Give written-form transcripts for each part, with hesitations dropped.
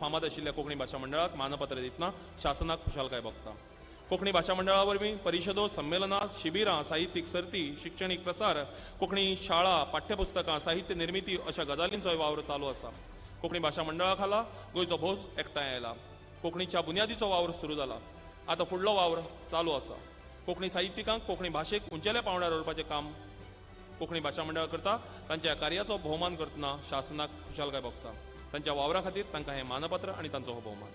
फामाद आशिल्ल्या कोंकणी भाशा मंडळाक मानपत्र दितना शासनाक खुशालकाय भोगता। कोंकणी भाशा मंडळा वरवीं परिशदो, संमेलनां, शिबिरां, साहित्यीक सर्ती, शिक्षणीक प्रसार, कोंकणी शाळा, पाठ्यपुस्तकां, साहित्य निर्मिती अशा गजालींचोय वावर चालू आसा। कोंकणी भाशा मंडळा खाला गोंयचो भोस एकठांय आयला। कोंकणीच्या बुन्यादीचो वावर सुरू जाला। आता फुडलो वावर चालू आसा। कोंकणी साहित्यिकांक कोंकणी भाशेक उंचेल्या पांवड्यार व्हरपाचें काम कोंकणी भाशा मंडळ करता। तांच्या कार्याचो भोवमान करतना शासनाक खुशालकाय भोगता। तांच्या वावरा खातीर तांकां हे मानपत्र आनी तांचो हो भोवमान।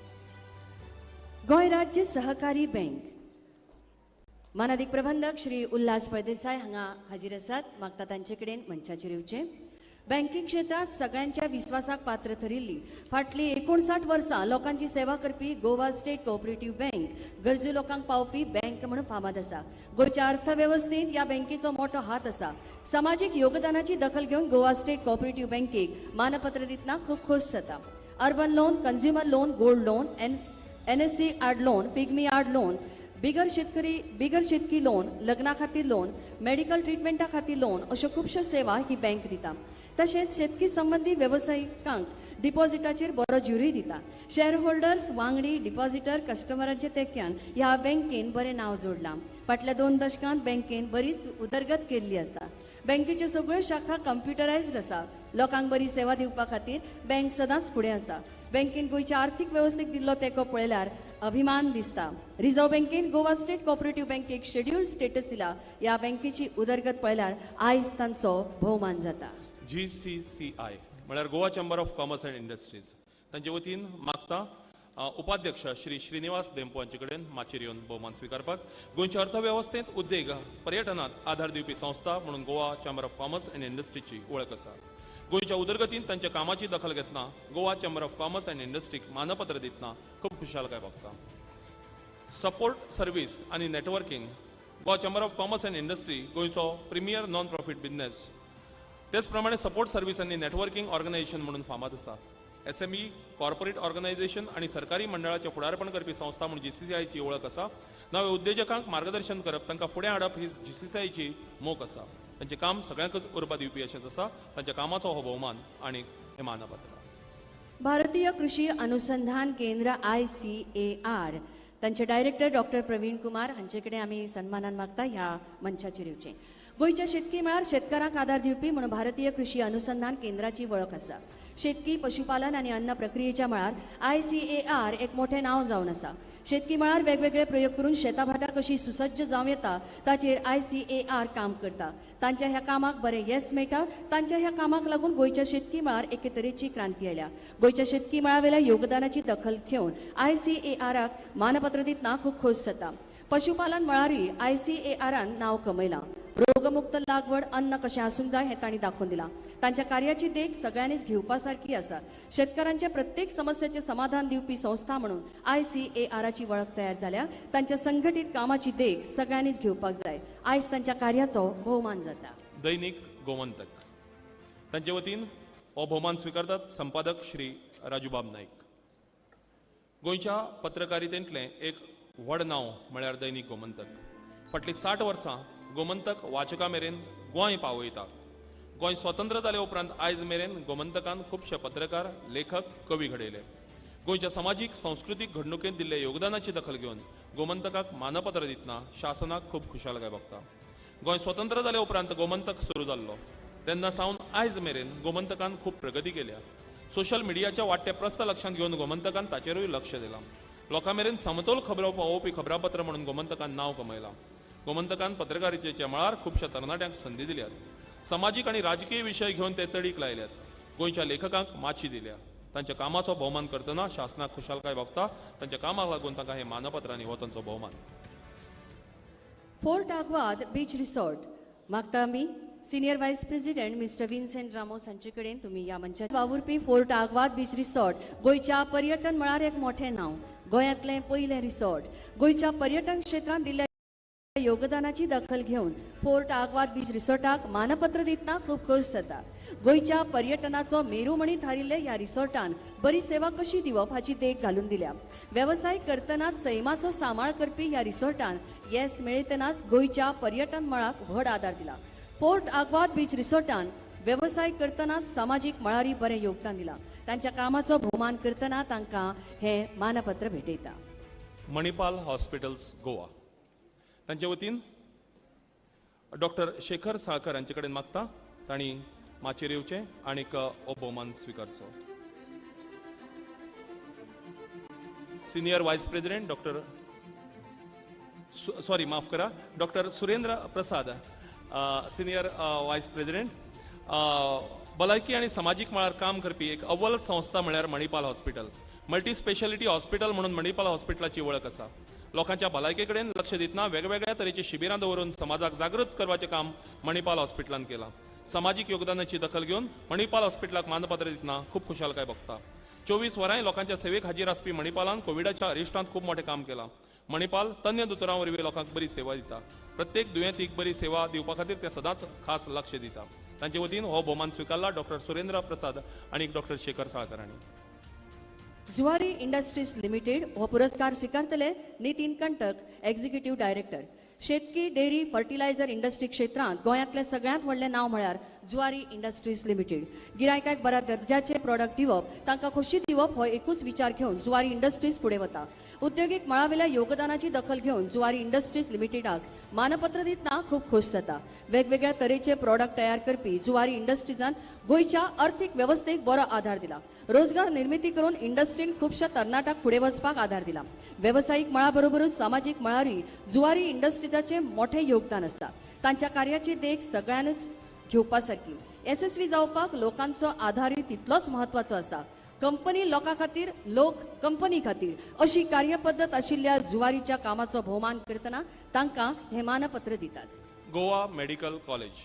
गोय राज्य सहकारी बँक मानाधिक प्रबंधक श्री उल्हास फळदेसाय हांगा हाजीर आसात। मागता तांचे कडेन मंचाचेर येवचे। बँकिंग क्षेत्रात सगळ्यांच्या विश्वासाक पात्र ठरिल्ली फाटली 59 वर्सां लोकांची सेवा करपी गोवा स्टेट कोऑपरेटिव्ह बँक गरजू लोकांक पावपी बँक म्हणून फामाद आसा। गोंयच्या अर्थवेवस्थेत ह्या बँकेचो मोठो हात आसा। सामाजिक योगदानाची दखल घेवन गोवा स्टेट कोऑपरेटिव्ह बँकेक मानपत्र दितना खूब खोस जाता। Urban loan, consumer loan, gold loan, NSC आड लोन, पिग्मी आड लोन, बिगर शेतकी लोन, लग्ना खातीर लोन, मेडिकल ट्रिटमेंटा खातीर लोन अश्यो खुबश्यो सेवा ही बँक दिता। तशेंच शेतकी संबंधी व्यावसायिकांक डिपॉझिटाचेर बरो ज्युरी दिता। शेअर होल्डर्स, वांगडी, डिपॉझिटर, कस्टमरांचे तेक्यान ह्या बँकेन बरें नांव जोडलां। फाटल्या 2 दशकांत बँकेन बरीच उदरगत केल्ली आसा। बँकेच्यो सगळ्यो शाखा कम्प्युटरायज्ड आसा। लोकांक बरी सेवा दिवपा खातीर बँक सदांच फुडें आसा। बँकेन गोंयच्या आर्थीक वेवस्थेक दिल्लो तेंको पळयल्यार अभिमान दिसता। रिझर्व्ह बँकेन गोवा स्टेट कोऑपरेटिव्ह बँकेक शेड्यूल्ड स्टेटस दिला। ह्या बँकेची उदरगत पळयल्यार आयज तांचो भोवमान जाता। GCCI म्हळ्यार Goa chamber of commerce and industries तांचे वतीन मागता उपाध्यक्ष श्री श्रीनिवास देंपो हांचे कडेन माचयेर येवन भोवमान स्विकारपाक। गोंयच्या अर्थवेवस्थेंत उद्देग पर्यटनात आधार दिवपी संस्था म्हणून Goa chamber of commerce and इंडस्ट्रीची वळख आसा। गोंयच्या उदरगतीन तांच्या कामाची दखल घेतना Goa chamber of commerce and इंडस्ट्रीक मानपत्र दितना खूब खुशालकाय भोगता। सपोर्ट सर्व्हिस आनी networking Goa chamber of commerce and industry गोंयचो प्रिमियर नॉन प्रॉफिट बिझनेस तेच प्रमाणे सपोर्ट सर्व्हिस आनी नेटवर्किंग ऑर्गनायझेशन म्हणून फामाद आसा। SME, कॉर्पोरेट ऑर्गनायझेशन आनी सरकारी मंडळाचे फुडारपण करपी संस्था म्हणून GCCI ची वळख आसा। नवे उद्योजकांक मार्गदर्शन करप, तांकां फुडें हाडप ही GCCI ची मोख आसा। तांचें काम सगळ्यांकच उर्बा दिवपी अशेंच आसा। तांच्या कामाचो हो भोवमान आनी हे मानपत्र। भारतीय कृषी अनुसंधान केंद्र ICAR तांचे डायरेक्टर डॉक्टर प्रवीण कुमार हांचे कडेन आमी सन्मानान मागता ह्या मंचाचेर येवचें। गोंयच्या शेतकी मळार शेतकारांक आदार दिवपी म्हणून भारतीय कृषी अनुसंधान केंद्राची वळख आसा। शेतकी, पशुपालन आनी अन्न प्रक्रियेच्या मळार ICAR एक मोठें नांव जावन आसा। शेतकी मळार वेगवेगळे प्रयोग करून शेता भाटां कशी सुसज्ज जावं येता ताचेर ICAR काम करता। तांच्या ह्या कामाक बरें येस मेळटा। तांच्या ह्या कामाक लागून गोंयच्या शेतकी मळार एके तरेची क्रांती आयल्या। गोंयच्या शेतकी मळावेल्या योगदानाची दखल घेवन ICARक मानपत्र दितना खूब खोस जाता। पशुपालन मळारी ICARन नांव कमयलां। रोगमुक्त लागवड, अन्न कशें आसूंक जाय हें तांणी दाखोवन दिलां। तांच्या कार्याची देख सगळ्यांनीच घेवपा सारकी आसा। शेतकारांच्या प्रत्येक समस्येचें समाधान दिवपी संस्था म्हणून ICARची वळख तयार जाल्या। तांच्या संघटीत कामाची देख सगळ्यांनीच घेवपाक जाय। आयज तांच्या कार्याचो भोवमान जाता। दैनिक गोमंतक तांचे वतीन हो भोवमान स्विकारतात संपादक श्री राजूबाब नाईक। गोंयच्या पत्रकारितेंतलें एक व्हड नांव म्हळ्यार दैनिक गोमंतक। फाटलीं 60 वर्सां गोमंतक वाचकां मेरेन गोंय पावयता। गोंय स्वतंत्र जाले उपरांत आयज मेरेन गोमंतकान खुबशे पत्रकार, लेखक, कवी घडयले। गोंयच्या समाजीक सांस्कृतीक घडणुकेंत दिल्ल्या योगदानाची दखल घेवन गोमंतकाक मानपत्र दितना शासनाक खूब खुशालकाय भोगता। गोंय स्वतंत्र जाले उपरांत गोमंतक सुरू जाल्लो तेन्ना सावन आयज मेरेन गोमंतकान खूब प्रगती केल्या। सोशल मिडियाच्या वाडट्या प्रस्त लक्षांत घेवन गोमंतकान ताचेरूय लक्ष दिलां। लोकां मेरेन समतोल खबरो पावोवपी खबरापत्र म्हणून गोमंतकान नांव कमयलां। गोमंतकान पत्रकारितेच्या मळार खुबश्या तरणाट्यांक संदी दिल्यात। समाजीक आनी राजकीय विशय घेवन ते तडीक लायल्यात। गोंयच्या लेखकांक माची दिल्या। तांच्या कामाचो भोवमान करतना शासनाक खुशालकाय भोगता। तांच्या कामाक लागून तांकां हे मानपत्रांनी हो तांचो भोवमान। फोर्ट आग्वाद बीच रिसॉर्ट मागता आमी senior vice president mister Vincent Ramos हांचे कडेन तुमी ह्या मंचाचेर वावुरपी फोर्ट आग्वाद बीच रिसॉर्ट गोंयच्या पर्यटन मळार एक मोठें नांव। गोंयांतलें पयलें रिसॉर्ट। गोंयच्या पर्यटन क्षेत्रांत दिल्ल्या योगदानाची दखल घेवन फोर्ट आग्वाद बीच रिसॉर्टाक मानपत्र दितना खूब खोस जाता। गोंयच्या पर्यटनाचो मेरू म्हणीत थारिल्ले ह्या रिसॉर्टान बरी सेवा कशी दिवप हाची देख घालून दिल्या। वेवसाय करतनाच सैमाचो सांबाळ करपी ह्या रिसॉर्टान येस मेळयतनाच गोंयच्या पर्यटन मळाक व्हड आदार दिला। फोर्ट आग्वाद बीच रिसॉर्टान व्यवसाय करतना सामाजिक मळारी बरें योगदान दिलां. तांच्या कामाचो भोवमान करतना तांकां हे मानपत्र भेटयता. मणिपाल हॉस्पिटल्स गोवा तांचे वतीन डॉक्टर शेखर साळकर हांचे कडेन मागता तांणी माचयेर येवचें आनीक हो भोवमान स्विकारचो. सिनियर वायस प्रेसिडेंट माफ करा doctor Surendra Prasad senior vice president भलायकी आनी सामाजीक मळार काम करपी एक अव्वल संस्था म्हळ्यार Manipal hospital. Multi speciality hospital म्हणून मणिपाल हॉस्पिटलाची वळख आसा. लोकांच्या भलायके कडेन लक्ष दितना वेगवेगळ्या तरेची शिबिरां दवरून समाजाक जागृत करपाचें काम मणिपाल हॉस्पिटलान केलां. सामाजीक योगदानाची दखल घेवन मणिपाल हॉस्पिटलाक मानपत्र दितना खूब खुशालकाय भोगता. 24 वरांय लोकांच्या सेवेक हाजीर आसपी मणिपालान कोविडाच्या अरिश्टांत खूब मोठें काम केलां. मणिपाल तज्ञ दोतोरां वरवीं लोकांक बरी सेवा दिता. प्रत्येक दुयेंतीक बरी सेवा दिवपा खातीर ते सदांच खास लक्ष दिता. तांचे वतीन हो भोवमान स्विकारला डॉक्टर सुरेंद्र प्रसाद आनी डॉक्टर शेखर साळकर हांणी. जुवारी इंडस्ट्रीज लिमिटेड हो पुरस्कार स्वीकारतले नितीन कंटक, एक्झिक्युटिव्ह डायरेक्टर. शेतकी, डेअरी, फर्टिलायझर इंडस्ट्री क्षेत्रांत गोंयांतले सगळ्यांत व्हडलें नांव म्हळ्यार जुवारी इंडस्ट्रीज लिमिटेड. गिरायकाक बऱ्या दर्जाचे प्रॉडक्ट दिवप, तांकां खोशी दिवप हो एकूच विचार घेवन जुवारी इंडस्ट्रीज फुडें वता. उद्योगीक मळावेल्या योगदानाची दखल घेवन जुवारी इंडस्ट्रीज लिमिटेडाक मानपत्र दितना खूब खोस जाता. वेगवेगळ्या तरेचे प्रॉडक्ट तयार करपी जुवारी इंडस्ट्रीजान गोंयच्या अर्थीक वेवस्थेक बरो आधार दिला. रोजगार निर्मिती करून इंडस्ट्रीन खुबशा तरणाट्यांक फुडें वचपाक आधार दिला. वेवसायीक मळा बरोबरूच सामाजीक मळारूय जुवारी इंडस्ट्रीजाचें मोठें योगदान आसा. तांच्या कार्याची देख सगळ्यांनीच घेवपा सारकी. यशस्वी जावपाक लोकांचो आधारय तितलोच म्हत्वाचो आसा. कंपनी लोकां खातीर, लोक कंपनी खातीर अशी कार्यपद्दत आशिल्ल्या जुवारीच्या कामाचो भोवमान करतना तांकां हे मानपत्र दितात. गोवा मेडिकल कॉलेज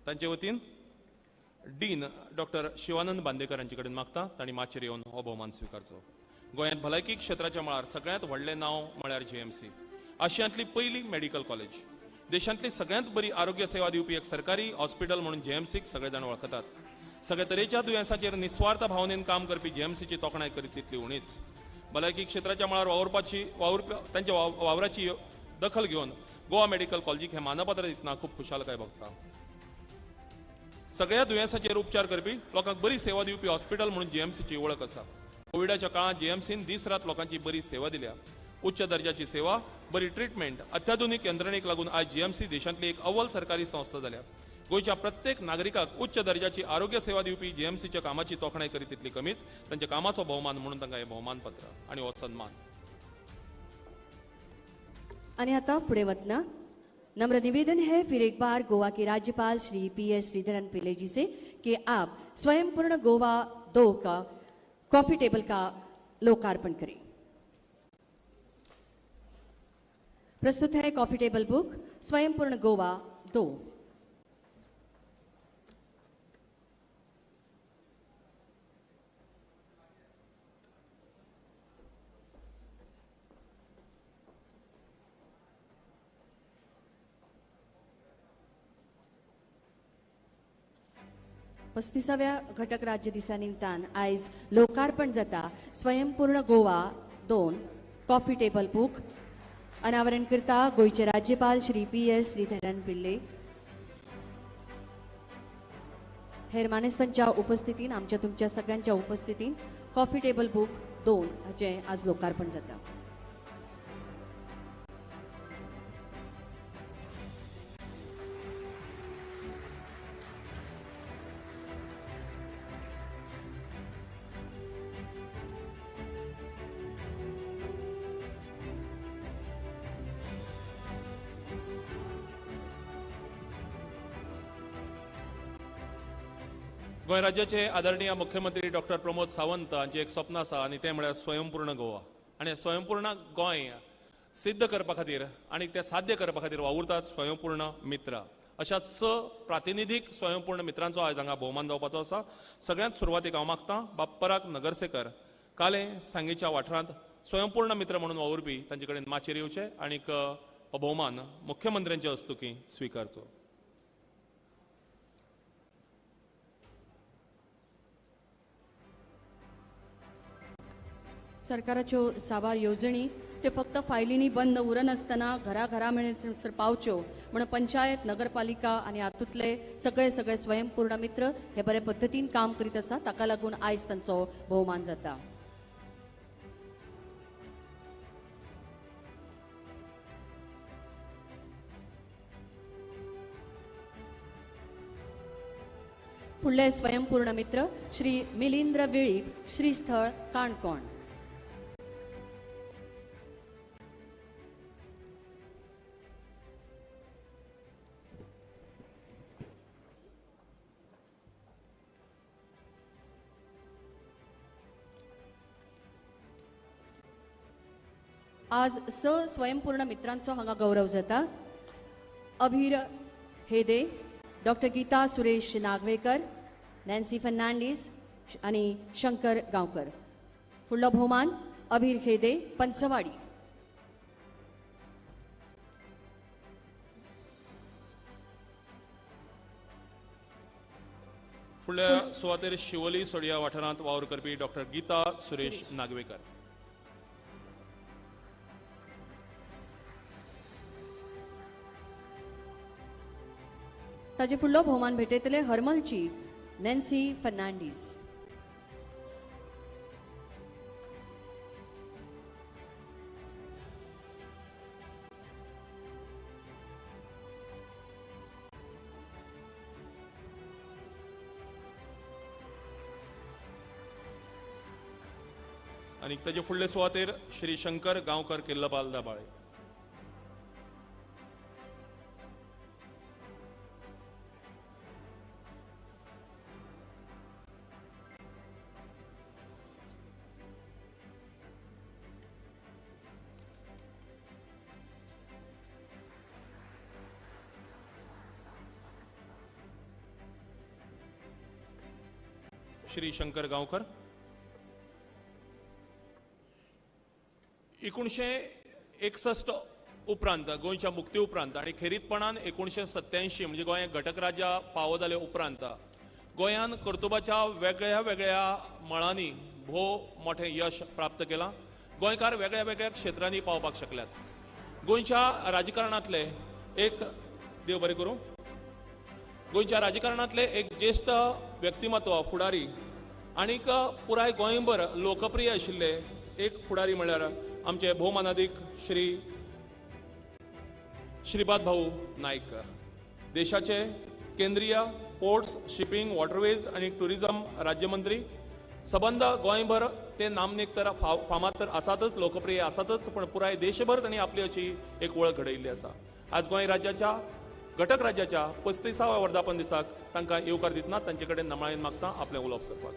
तांचे वतीन डीन डॉक्टर शिवानंद बांदेकर हांचे कडेन मागता तांणी माचयेर येवन हो भोवमान स्विकारचो. गोंयांत भलायकी क्षेत्राच्या मळार सगळ्यांत व्हडलें नांव म्हळ्यार JMC. आशियांतली पयली मेडिकल कॉलेज. देशांतली सगळ्यांत बरी आरोग्य सेवा दिवपी एक सरकारी हॉस्पिटल म्हणून JMCक सगळे जाण वळखतात. सगळे तरेच्या दुयेंसांचेर निस्वार्थ भावनेन काम करपी JMCची तोखणाय करीत तितली उणीच. भलायकी क्षेत्राच्या मळार तांच्या वावराची दखल घेवन गोवा मेडिकल कॉलेजीक हे मानपत्र दितना खूब खुशालकाय भोगता. सगळ्या दुयेंसांचेर उपचार करपी लोकांक बरी सेवा दिवपी हॉस्पिटल म्हणून JMCची वळख आसा. कोविडाच्या काळात JMCन दीस रात लोकांची बरी सेवा दिल्या. उच्च दर्जाची सेवा, बरी ट्रीटमेंट, अत्याधुनीक यंत्रणेक लागून आज JMC देशांतली एक अव्वल सरकारी संस्था जाल्या. गोंयच्या प्रत्येक नागरिकाक उच्च दर्जाची आरोग्य सेवा दिवपी JMCच्या कामाची तोखणाय करीत तितली कमीच. तांच्या कामाचो भोवमान म्हणून तांकां हे भोवमानपत्र आनी हो सन्मान. आणि आता फुडें वतना नम्र निवेदन है फिर एक बार गोवा के राज्यपाल श्री PS श्रीधरन पिल्ले जी से कि आप स्वयंपूर्ण गोवा 2 का कॉफी टेबल का लोकार्पण करें. प्रस्तुत है कॉफी टेबल बुक स्वयंपूर्ण गोवा 2. पस्तीसाव्या घटक राज्य दिसा निमतान आयज लोकार्पण जाता स्वयंपूर्ण गोवा 2 कॉफी टेबल बुक. अनावरण करता गोयचे राज्यपाल श्री PS श्रीधरन पिल्ले. हेर मानेस्तांच्या उपस्थितीन आमच्या तुमच्या सगळ्यांच्या उपस्थितीन कॉफी टेबल बुक 2 हाचे आज लोकार्पण जाता. गोंय राज्याचे आदरणीय मुख्यमंत्री डॉक्टर प्रमोद सावंत हांचे एक स्वप्न आसा आनी तें म्हळ्यार स्वयंपूर्ण गोवा. आनी स्वयंपूर्ण गोंय सिद्ध करपा खातीर आनी तें साध्य करपा खातीर वावुरतात स्वयंपूर्ण मित्र. अशा 6 प्रातिनिधीक स्वयंपूर्ण मित्रांचो आयज हांगा भोवमान जावपाचो आसा. सगळ्यांत सुरवातीक हांव मागतां बाप्पराक नगरसेकर काले सांगेच्या वाठारांत स्वयंपूर्ण मित्र म्हणून वावुरपी तांचे कडेन माचयेर येवचे आनीक हो भोवमान मुख्यमंत्र्यांचे हस्तुकी स्विकारचो. सरकाराच्यो साबार येवजणी ते फक्त फायलींनी बंद उरन आसतना घरा म्हणसर पावच्यो म्हण पंचायत नगरपालिका आणि हातूंतले सगळे स्वयंपूर्ण मित्र हे बरे पद्दतीन काम करीत आसा ताका लागून आयज तांचो भोवमान जाता. फुडले स्वयंपूर्ण मित्र श्री मिलिंद्र वेळीप, श्रीस्थळ काणकोण. आज स्वयंपूर्ण मित्रांचो हांगा गौरव जाता. अभीर हेदे, डॉक्टर गीता सुरेश नागवेकर, नॅन्सी फर्नांडीस आणि शंकर गांवकर. फुडलो भोवमान अभीर हेदे, पंचवाडी. फुडल्या सुवातेर शिवोली सोडिया वाठारांत वावर करपी डॉक्टर गीता सुरेश नागवेकर. ताजे फुडलो भोवमान भेटयतले हरमलची नॅन्सी फर्नांडीस. आणि ताजे फुडले सुवातेर श्री शंकर गांवकर किल्लपाल दाबाळे. श्री शंकर गांवकर. 1961 उपरांत गोंयच्या मुक्ती उपरांत आणि खेरीतपणान 1987 म्हणजे गोंय घटक राज्य फावो जाले उपरांत गोंयान कर्तुबाच्या वेगळ्या वेगळ्या मळांनी भोव मोठे यश प्राप्त केलां. गोंयकार वेगळ्या वेगळ्या क्षेत्रांनी पावपाक शकल्यात. गोंयच्या राजकारणांतले एक देव बरें करूं गोंयच्या राजकारणांतले एक ज्येष्ठ व्यक्तिमत्व फुडारी आनीक पुराय गोंयभर लोकप्रिय आशिल्ले एक फुडारी म्हळ्यार आमचे भोवमानादीक श्रीपाद भाऊ नाईक. देशाचे केंद्रीय पोर्ट्स, शिपिंग, वॉटरवेज आणि टुरिझम राज्यमंत्री. सबंद गोंयभर ते नामनेक तर फामाद तर आसातच, लोकप्रिय आसातच, पण पुराय देशभर तांणी आपली अशी एक वळख घडयिल्ली आसा. आज गोंय राज्याच्या घटक राज्याच्या 35व्या वर्धापन दिसाक तांकां येवकार दितना तांचे कडेन नमळायन मागता आपलें उलोवप करपाक.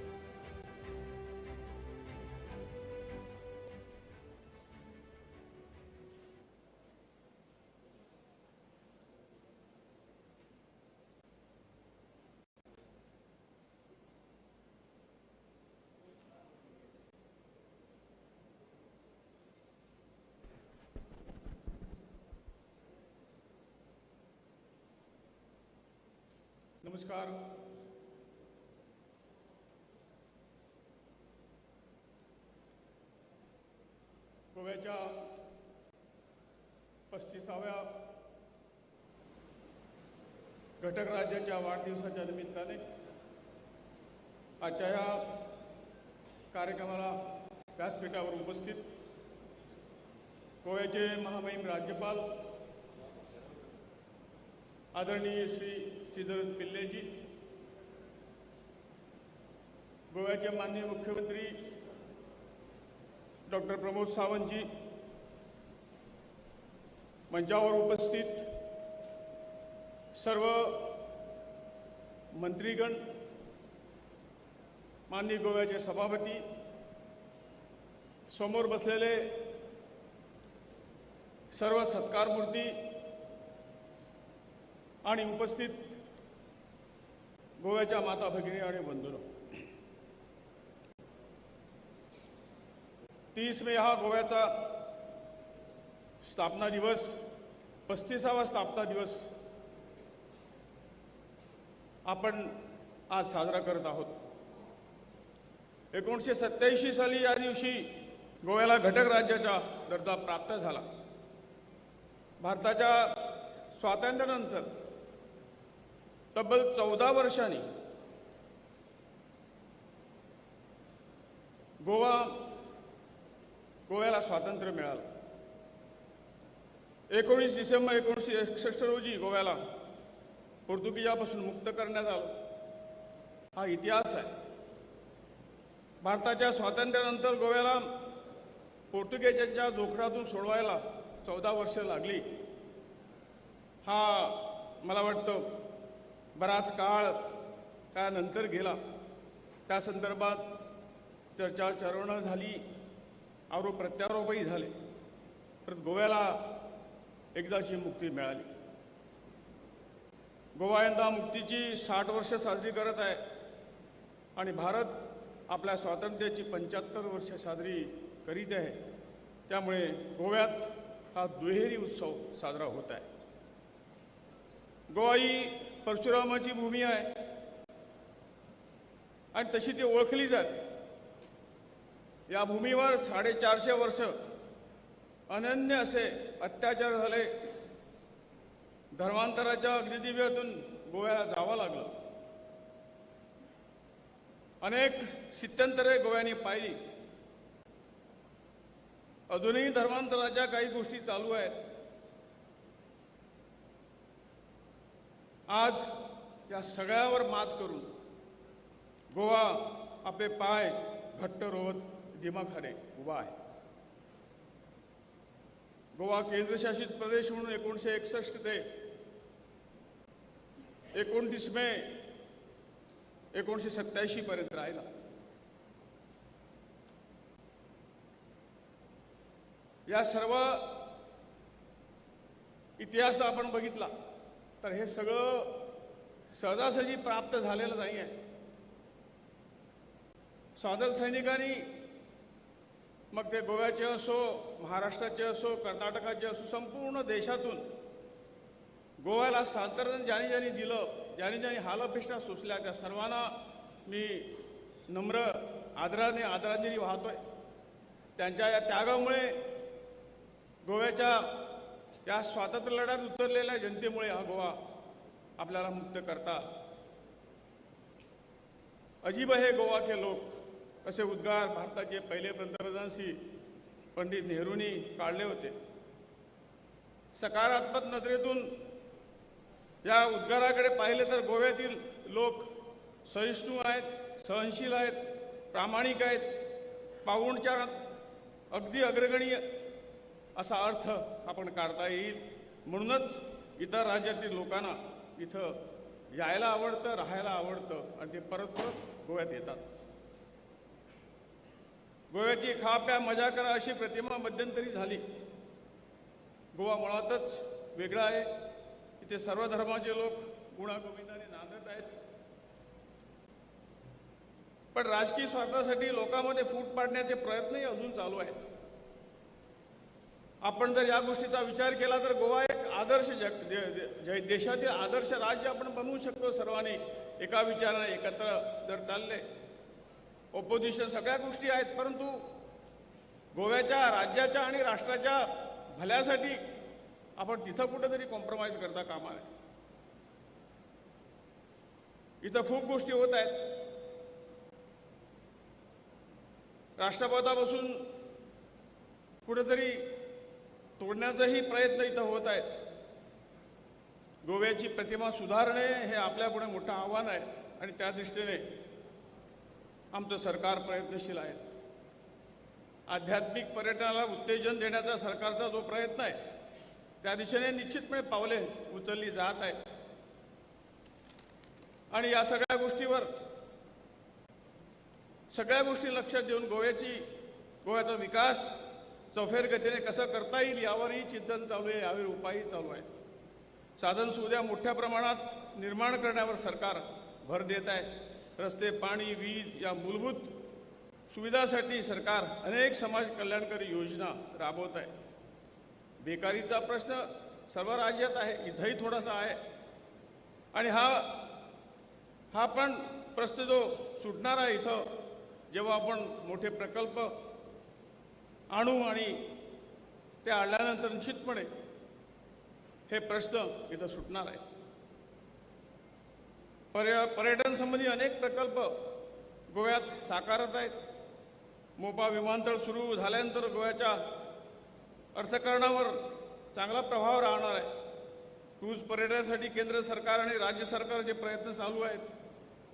नमस्कार. गोव्याच्या 35व्या घटक राज्याच्या वाढदिवसाच्या निमित्ताने आजच्या या कार्यक्रमाला व्यासपीठावर उपस्थित गोव्याचे महामहिम राज्यपाल आदरणीय श्री श्रीधर पिल्लेजी, गोव्याचे माननीय मुख्यमंत्री डॉक्टर प्रमोद सावंतजी, मंचावर उपस्थित सर्व मंत्रीगण, माननीय गोव्याचे सभापती, समोर बसलेले सर्व सत्कारमूर्ती आणि उपस्थित गोव्याच्या माता भगिनी आणि बंधूंनो, 30 मे हा गोव्याचा स्थापना दिवस, 35वा स्थापना दिवस आपण आज साजरा करत आहोत. 1987 साली या दिवशी गोव्याला घटक राज्याचा दर्जा प्राप्त झाला. भारताच्या स्वातंत्र्यानंतर तब्बल 14 वर्षांनी गोव्याला स्वातंत्र्य मिळालं. 19 डिसेंबर 1961 रोजी गोव्याला पोर्तुगीजापासून मुक्त करण्यात आलं. हा इतिहास आहे. भारताच्या स्वातंत्र्यानंतर गोव्याला पोर्तुगीजांच्या जोखडातून सोडवायला 14 वर्ष लागली. हा मला वाटतं बराच काळानंतर गेला. त्या संदर्भात चर्चा चर्वणं झाली, आरोप प्रत्यारोपही झाले. परत गोव्याला एकदाची मुक्ती मिळाली. गोवा यंदा मुक्तीची 60 वर्ष साजरी करत आहे आणि भारत आपल्या स्वातंत्र्याची 75 वर्ष साजरी करीत आहे. त्यामुळे गोव्यात हा दुहेरी उत्सव साजरा होत आहे. गोवा ही परशुरामाची भूमी आहे आणि तशी ती ओळखली जाते. या भूमीवर 450 वर्ष अनन्य असे अत्याचार झाले. धर्मांतराच्या अग्निदिव्यातून गोव्याला जावं लागलं. अनेक स्थित्यंतरे गोव्याने पाहिली. अजूनही धर्मांतराच्या काही गोष्टी चालू आहेत. आज या सगळ्यावर मात करून गोवा आपले पाय घट्ट रोवत दिमाखाने उभा आहे. गोवा केंद्रशासित प्रदेश म्हणून 1961 ते 29 मे 1987 पर्यंत राहिला. या सर्व इतिहास आपण बघितला तर हे सगळं सहजासहजी प्राप्त झालेलं नाही आहे. स्वातंत्र्य सैनिकांनी, मग ते गोव्याचे असो, महाराष्ट्राचे असो, कर्नाटकाचे असो, संपूर्ण देशातून गोव्याला स्वातंत्र्य ज्यांनी दिलं, ज्यांनी हालअपेष्टा सोसल्या, त्या सर्वांना मी नम्र आदरांजली वाहतोय. त्यांच्या या त्यागामुळे, गोव्याच्या या स्वातंत्र्य लढ्यात उतरलेल्या जनतेमुळे हा गोवा आपल्याला मुक्त करता. अजीब है गोवा के लोक, असे उद्गार भारताचे पहिले पंतप्रधान श्री पंडित नेहरूंनी काढले होते. सकारात्मक नजरेतून या उद्गाराकडे पाहिले तर गोव्यातील लोक सहिष्णू आहेत, सहनशील आहेत, प्रामाणिक आहेत, पाऊणचारात अगदी अग्रगणीय असा अर्थ आपण काढता येईल. म्हणूनच इतर राज्यातील लोकांना इथं यायला आवडतं, राहायला आवडतं आणि ते परत गोव्यात येतात. गोव्याची खा प्या मजा करा अशी प्रतिमा मध्यंतरी झाली. गोवा मुळातच वेगळा आहे. इथे सर्व धर्माचे लोक गुणागोविंदाने नांदत आहेत. पण राजकीय स्वार्थासाठी लोकांमध्ये फूट पाडण्याचे प्रयत्नही अजून चालू आहेत. आपण जर या गोष्टीचा विचार केला तर गोवा एक आदर्श देशातील आदर्श राज्य आपण बनवू शकतो. सर्वांनी एका विचाराने एकत्र जर चालले. ऑपोजिशन सगळ्या गोष्टी आहेत, परंतु गोव्याच्या राज्याच्या आणि राष्ट्राच्या भल्यासाठी आपण तिथं कुठेतरी कॉम्प्रोमाइज करता कामा नये. इथं खूप गोष्टी होत आहेत. राष्ट्रपदापासून कुठेतरी तोडण्याचाही प्रयत्न इथं होत आहेत. गोव्याची प्रतिमा सुधारणे हे आपल्यापुढे मोठं आव्हान आहे आणि त्या दृष्टीने आमचं सरकार प्रयत्नशील आहे. आध्यात्मिक पर्यटनाला उत्तेजन देण्याचा सरकारचा जो प्रयत्न आहे त्या दिशेने निश्चितपणे पावले उचलली जात आहेत. आणि या सगळ्या गोष्टी लक्षात देऊन गोव्याचा विकास चौफेर गतीने कसं करता येईल यावरही चिंतन चालू आहे, यावर उपायही चालू आहे. साधन सुविधा मोठ्या प्रमाणात निर्माण करण्यावर सरकार भर देत आहे. रस्ते, पाणी, वीज या मूलभूत सुविधासाठी सरकार अनेक समाज कल्याणकारी योजना राबवत आहे. बेकारीचा प्रश्न सर्व राज्यात आहे, इथंही थोडासा आहे. आणि हा पण प्रश्न जो सुटणार आहे इथं जेव्हा आपण मोठे प्रकल्प आणू आणि ते आणल्यानंतर निश्चितपणे हे प्रश्न इथं सुटणार आहे. पर्यटन संबंधी अनेक प्रकल्प गोव्यात साकारत आहेत. मोपा विमानतळ सुरू झाल्यानंतर गोव्याच्या अर्थकारणावर चांगला प्रभाव राहणार आहे. क्रूज पर्यटनासाठी केंद्र सरकार आणि राज्य सरकारचे प्रयत्न चालू आहेत.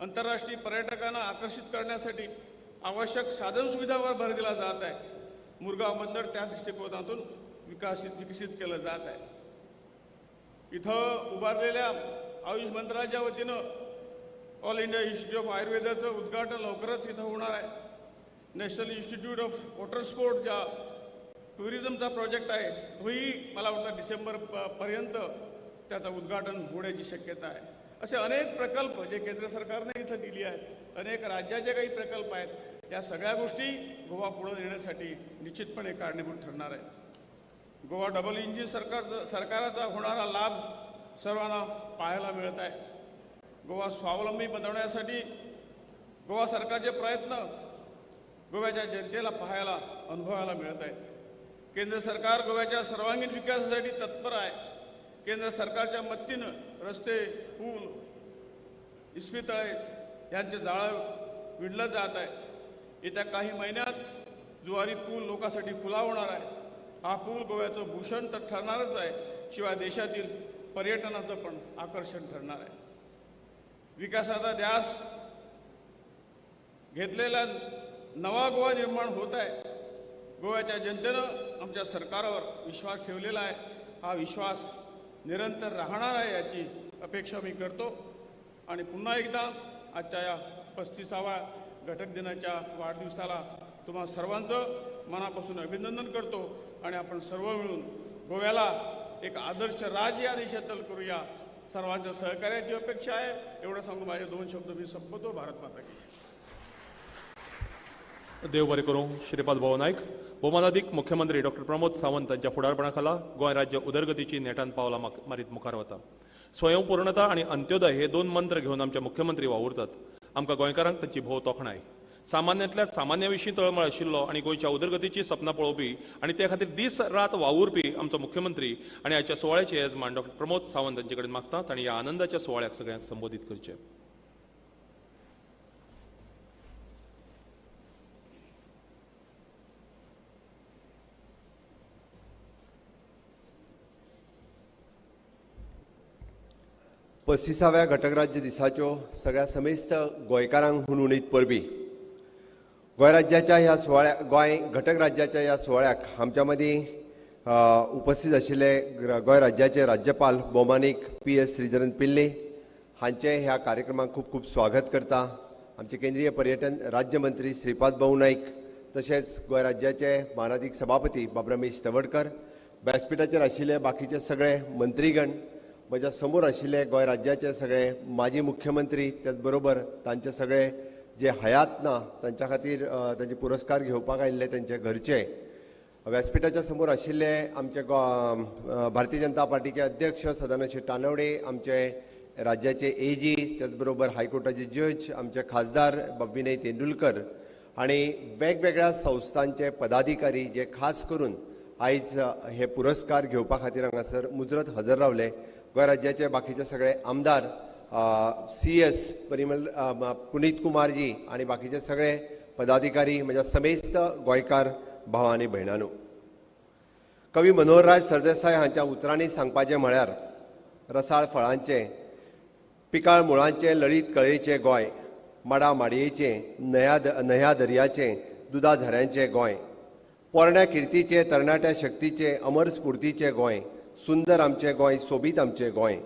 आंतरराष्ट्रीय पर्यटकांना आकर्षित करण्यासाठी आवश्यक साधन सुविधांवर भर दिला जात आहे. मुरगाव बंदर त्या दृष्टिकोनातून विकसित केलं जात आहे. इथं उभारलेल्या आयुष मंत्रालयाच्या वतीनं ऑल इंडिया इन्स्टिट्यूट ऑफ आयुर्वेदाचं उद्घाटन लवकरच इथं होणार आहे. National institute of water sport ज्या टुरिझमचा प्रोजेक्ट आहे तोही मला वाटतं डिसेंबरपर्यंत त्याचं उद्घाटन होण्याची शक्यता आहे. असे अनेक प्रकल्प जे केंद्र सरकारने इथं दिली आहेत, अनेक राज्याचे काही प्रकल्प आहेत, या सगळ्या गोष्टी गोवा पुढे नेण्यासाठी निश्चितपणे कारणीभूत ठरणार आहे. गोवा डबल इंजिन सरकाराचा होणारा लाभ सर्वांना पाहायला मिळत आहे. गोवा स्वावलंबी बनवण्यासाठी गोवा सरकारचे प्रयत्न गोव्याच्या जनतेला पाहायला अनुभवायला मिळत आहेत. केंद्र सरकार गोव्याच्या सर्वांगीण विकासासाठी तत्पर आहे. केंद्र सरकारच्या मदतीनं रस्ते, पूल, इस्पितळे यांचे जाळं विणलं जात आहे. येत्या काही महिन्यात जुवारी पूल लोकांसाठी खुला होणार आहे. हा पूल गोव्याचं भूषण तर ठरणारच आहे, शिवाय देशातील पर्यटनाचं पण आकर्षण ठरणार आहे. विकासाचा ध्यास घेतलेला नवा गोवा निर्माण होत आहे. गोव्याच्या जनतेनं आमच्या सरकारवर विश्वास ठेवलेला आहे. हा विश्वास निरंतर राहणार आहे याची अपेक्षा मी करतो. आणि पुन्हा एकदा आजच्या या 35व्या घटक दिनाच्या वाढदिवसाला तुम्हा सर्वांचं मनापासून अभिनंदन करतो. आणि आपण सर्व मिळून गोव्याला एक आदर्श राज्य या देशातलं करूया. सर्वांच्या सहकार्याची अपेक्षा आहे. एवढं सांगून माझे 2 शब्द मी संपवतो. भारत माता की देव बरें करूं. श्रीपाद भाऊ नायक. भोवमानाधिक मुख्यमंत्री डॉ. प्रमोद सावंत यांच्या फुडारपणाखाला गोंय राज्य उदरगतीची नेटान पावलां मारीत मुखार वता. स्वयंपूर्णता आणि अंत्योदय हे 2 मंत्र घेऊन आमचे मुख्यमंत्री वावुरतात. आमकां गोंयकारांक तांची भोव तोखणाय. सामान्यांतल्या सामान्य विशीं तळमळ आशिल्लो आणि गोंयच्या उदरगतीची सपनां पळोवपी आणि ते खातीर दीस रात वावुरपी आमचो मुख्यमंत्री आणि आयच्या सुवाळ्याचे येजमान डॉ. प्रमोद सावंत हांचे कडेन मागता तांणी ह्या आनंदाच्या सुवाळ्याक सगळ्यांक संबोधीत करचें. पस्तीसाव्या घटकराज्य दिसाच्यो सगळ्या समेस्त गोंयकारांक हुनहुनीत परबी. गोंय राज्याच्या ह्या सुवाळ्याक गोंय घटक राज्याच्या ह्या सुवाळ्याक आमच्या मदीं उपस्थित आशिल्ले गोंय राज्याचे राज्यपाल भौमानीक PS श्रीधरन पिल्ले हांचे ह्या कार्यक्रमाक खूब खूब स्वागत करता. आमचे केंद्रीय पर्यटन राज्य मंत्री श्रीपाद भाऊ नायक, तशेंच गोंय राज्याचे मानाधीक सभापती बाब रमेश तवडकर, व्यासपीठाचेर आशिल्ले बाकीचे सगळे मंत्रीगण, म्हज्या समोर आशिल्ले गोंय राज्याचे सगळे माजी मुख्यमंत्री, त्याच बरोबर तांचे सगळे जे हयात ना तांच्या खातीर तांचे पुरस्कार घेवपाक आयिल्ले तांचे घरचे, व्यासपीठाच्या समोर आशिल्ले आमचे भारतीय जनता पार्टीचे अध्यक्ष सदानंद तानवडे, आमचे राज्याचे AG, त्याच बरोबर हायकोर्टाचे जज, आमचे खासदार विनय तेंडुलकर आणि वेगवेगळ्या संस्थांचे पदाधिकारी जे खास करून आयज हे पुरस्कार घेवपा खातीर हांगासर मुजरत हजर रावले. गोंय राज्याचे बाकीचे सगळे आमदार, CS परिमल पुनीत कुमारजी आणि बाकीचे सगळे पदाधिकारी, म्हज्या समेस्त गोंयकार भाव आनी भयणांनो, कवी मनोहरराज सरदेसाय हांच्या उतरांनी सांगपाचें म्हळ्यार रसाळ फळांचे, पिकाळ मुळांचे, लळीत कळेचें गोंय, माडा माडयेचें, न्हया दर्याचें, दुदा झऱ्यांचें गोंय, पोरण्या किर्तीचें, तरणाट्या शक्तीचें, अमर स्फूर्तीचें गोंय, सुंदर आमचें गोंय, सोबीत आमचें गोंय.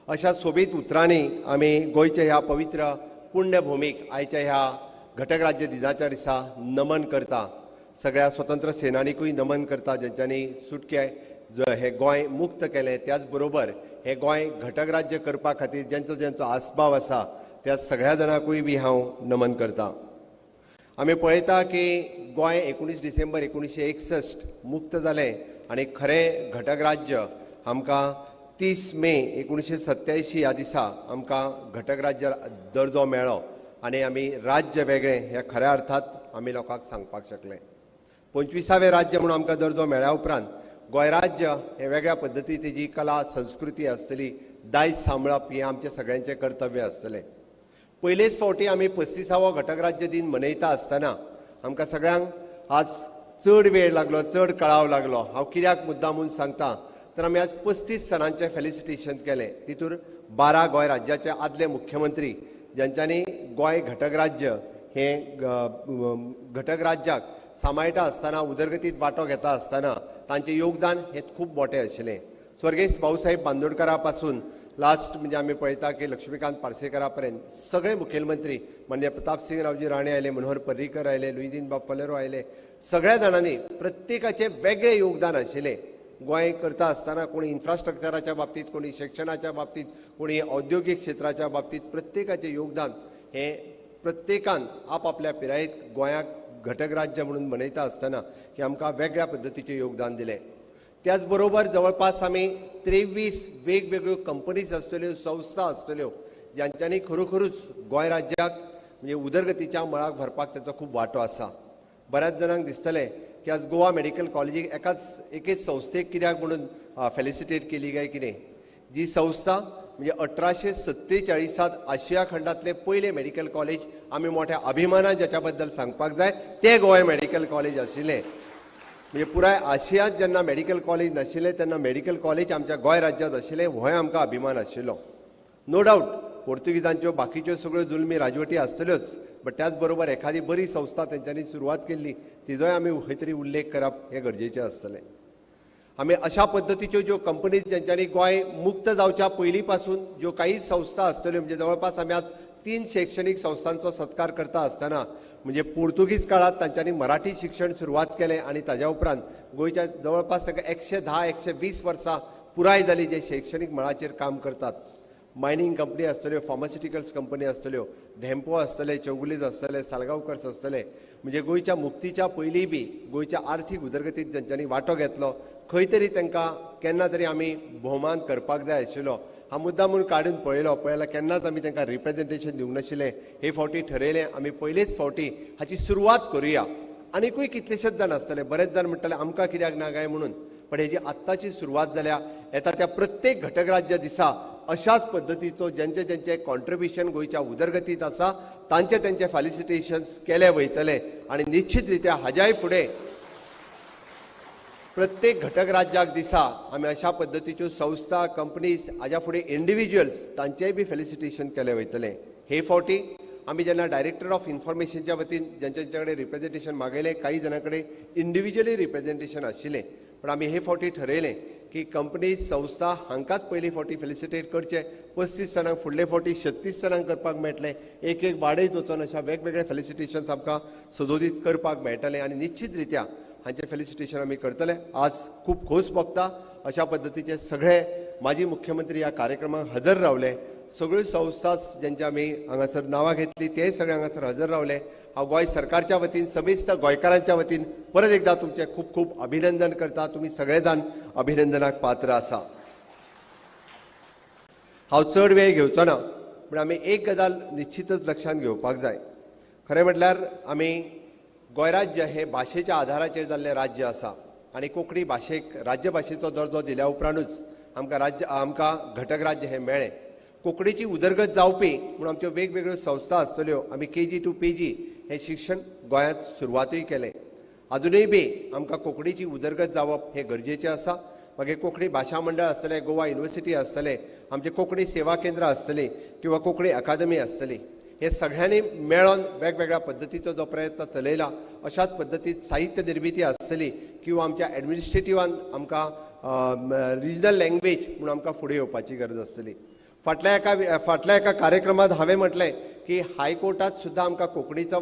अशा सोबीत उतरांनी आमी गोंयच्या ह्या पवित्र पुण्यभूमीक आयच्या ह्या घटक राज्य दिनाच्या दिसा नमन करता. सगळ्या स्वतंत्र सेनानीकूय नमन करता जेंच्यांनी सुटके हे गोंय मुक्त केलें. त्याच बरोबर हे गोंय घटक राज्य करपा खातीर जेंचो आस्पाव आसा त्या सगळ्या जाणांकूय बी हांव नमन करता. आमी पळयता की गोंय 19 डिसेंबर 1961 मुक्त जालें आनी खरें घटक राज्य आमकां 30 मे 1987 ह्या दिसा आमकां घटक राज्य दर्जो मेळ्ळो आनी आमी राज्य वेगळें हे खऱ्या अर्थात आमी लोकांक सांगपाक शकले. 25वें राज्य म्हणून आमकां दर्जो मेळ्ळ्या उपरांत गोंय राज्य हे वेगळ्या पद्दती तेजी कला संस्कृती आसतली दायज सांबाळप हें आमचें सगळ्यांचें कर्तव्य आसतलें. पयलेच फावटी आमी 35वो घटक राज्य दिन मनयता आसतना आमकां सगळ्यांक आज चड वेळ लागलो, चड कळाव लागलो. हांव कित्याक मुद्दामून सांगता तर आमी आज 35 सणांचें फेलिसिटेशन केलें. तितूर 12 गोंय राज्याचे आदले मुख्यमंत्री ज्यांच्यांनी गोंय घटक राज्य हें घटक राज्याक सांबाळटा आसतना उदरगतीत वांटो घेता आसतना तांचें योगदान हें खूब मोठें आशिल्लें. स्वर्गीय भाऊसाहेब बांदोडकरा पासून लास्ट म्हणजे आमी पळयता की लक्ष्मीकांत पार्सेकरा पर्यंत सगळे मुखेलमंत्री म्हणजे प्रतापसिंग रावजी राणे आयले, मनोहर पर्रीकर आयले, लुईदीनबाब फलेरो आयले, सगळ्या जाणांनी प्रत्येकाचे वेगळे योगदान आशिल्लें. गोंय करता आसतना कोणी इन्फ्रास्ट्रक्चराच्या बाबतीत, कोणी शिक्षणाच्या बाबतीत, कोणी औद्योगिक क्षेत्राच्या बाबतीत प्रत्येकाचें योगदान हें प्रत्येकान आपआपल्या पिरायेंत गोंयाक घटक राज्य म्हणून मनयता आसतना की आमकां वेगळ्या पद्दतीचें योगदान दिलें. त्याच बरोबर जवळपास आमी 23 वेगवेगळ्यो कंपनीज आसतल्यो, संस्था आसतल्यो ज्यांच्यांनी खरोखरूच गोंय राज्याक म्हणजे उदरगतीच्या मळाक व्हरपाक ताचो खूब वांटो आसा. बऱ्याच जाणांक दिसतलें की आज गोवा मेडिकल कॉलेजीक एकेच संस्थेक कित्याक म्हणून फेलिसिटेट केली काय कितें. जी संस्था म्हणजे 1847 आशिया खंडातले पयले मेडिकल कॉलेज आमी मोठ्या अभिमानान ज्याच्या बद्दल सांगपाक जाय ते गोंय मेडिकल कॉलेज आशिल्लें. म्हणजे पुराय आशियांत जेन्ना मेडिकल कॉलेज नाशिल्लें तेन्ना मेडिकल कॉलेज आमच्या गोंय राज्यांत आशिल्लें हो आमकां अभिमान आशिल्लो. नो डावट पोर्तुगीजांच्यो बाकीच्यो सगळ्यो जुलमी राजवटी आसतल्योच, बट त्याच बरोबर एखादी बरी संस्था तेंच्यांनी सुरवात केल्ली तिजोय आमी खंय तरी उल्लेख करप हें गरजेचें आसतलें. आमी अशा पद्दतीच्यो ज्यो कंपनीज ज्यांच्यांनी गोंय मुक्त जावच्या पयलीं पासून ज्यो काही संस्था आसतल्यो म्हणजे जवळपास आमी आज 3 शैक्षणीक संस्थांचो सत्कार करता आसतना म्हणजे पोर्तुगीज काळात तांच्यांनी मराठी शिक्षण सुरवात केलें आणि ताज्या उपरांत गोंयच्या जवळपास ताका 110-120 वर्सां पुराय जाली जे शैक्षणीक मळाचेर काम करतात. मायनिंग कंपनी आसतल्यो, फार्मास्युटिकल्स कंपनी आसतल्यो, धेंपो आसतले, चौगुलेज आसतले, सालगांवकर्स आसतले, म्हणजे गोंयच्या मुक्तीच्या पयलीं बी गोंयच्या आर्थीक उदरगतीत तांच्यांनी वांटो घेतलो. खंय तरी तांकां केन्ना तरी आमी भोवमान करपाक जाय आशिल्लो. हांव मुद्दामून काडून पळयल्यार केन्नाच आमी तांकां रिप्रेजेंटेशन दिवंक नाशिल्लें. हे फावटी ठरयलें आमी पयलेच फावटी हाची सुरवात करुया. आनीकूय कितलेशेच जाण आसतले, बरेच जाण म्हणटले आमकां कित्याक ना काय म्हणून, पण हेजी आत्ताची सुरवात जाल्या. येता त्या प्रत्येक घटक राज्य दिसा अशाच पद्दतीचो जेंचे कॉन्ट्रिब्युशन गोंयच्या उदरगतीत आसा तांचे फेलिसिटेशन्स केले वयतले आनी निश्चित रित्या हाज्याय फुडें प्रत्येक घटक राज्याक दिसा आमी अशा पद्दतीच्यो संस्था, कंपनीज, हाज्या फुडें इंडिव्हिज्युअल्स तांचेय बी फेलिसिटेशन केले वयतलें. हे फावटी आमी जेन्ना डायरेक्टर ऑफ इन्फॉर्मेशनच्या वतीन ज्यांचे कडेन रिप्रेजेंटेशन मागयलें, काही जाणां कडेन इंडिव्हिज्युअली रिप्रेजेंटेशन आशिल्लें, पण आमी हे फावटी ठरयलें की कंपनीज, संस्था हांकांच पयली फावटी फेलिसिटेट करचें. 35 जाणांक फुडले फावटी 36 जाणांक करपाक मेळटलें. एक वाडयत वचून अशा वेगवेगळे फेलिसिटेशन्स आमकां सदोदीत करपाक मेळटलें आनी निश्चित रित्या हांचे फेलिसिटेशन आमी करतले. आज खूब खोस भोगता अशा पद्दतीचे सगळे माजी मुख्यमंत्री ह्या कार्यक्रमाक हजर रावले. सगळ्यो संस्थाच ज्यांची आमी हांगासर नांवां घेतली ते सगळे हांगासर हजर रावले. हांव गोंय सरकारच्या वतीन समेस्त गोंयकारांच्या वतीन परत एकदा तुमचे खूब खूब अभिनंदन करता. तुमी सगळे जाण अभिनंदनाक पात्र आसा. हांव चड वेळ घेवचो ना, पण आमी एक गजाल निश्चितच लक्षांत घेवपाक जाय. खरें म्हटल्यार आमी गोंय राज्य हे भाशेच्या आधाराचेर जाल्लें राज्य आसा आनी कोंकणी भाशेक राज्य भाशेचो दर्जो दिल्या उपरांतूच आमकां घटक राज्य हें मेळ्ळें. कोंकणीची उदरगत जावपी म्हूण आमच्यो वेगवेगळ्यो संस्था आसतल्यो. आमी KG to PG हें शिक्षण गोंयांत सुरवातूय केलें. अजुनूय बी आमकां कोंकणीची उदरगत जावप हें गरजेचें आसा. मागीर कोंकणी भाशा मंडळ आसतलें, गोवा युनिवर्सिटी आसतलें, आमचे कोंकणी सेवा केंद्रां आसतलीं किंवा कोंकणी अकादमी आसतली, हे सगळ्यांनी मेळोन वेगवेगळ्या पद्दतीचो जो प्रयत्न चलयला अशाच पद्दतीत साहित्य निर्मिती आसतली किंवा आमच्या एडमिनिस्ट्रेटिव्हान आमकां रिजनल लँग्वेज म्हणून आमकां फुडें येवपाची गरज आसतली. फाटल्या एका कार्यक्रमात हांवें म्हटलें की हायकोर्टात सुद्दां आमकां कोंकणीचो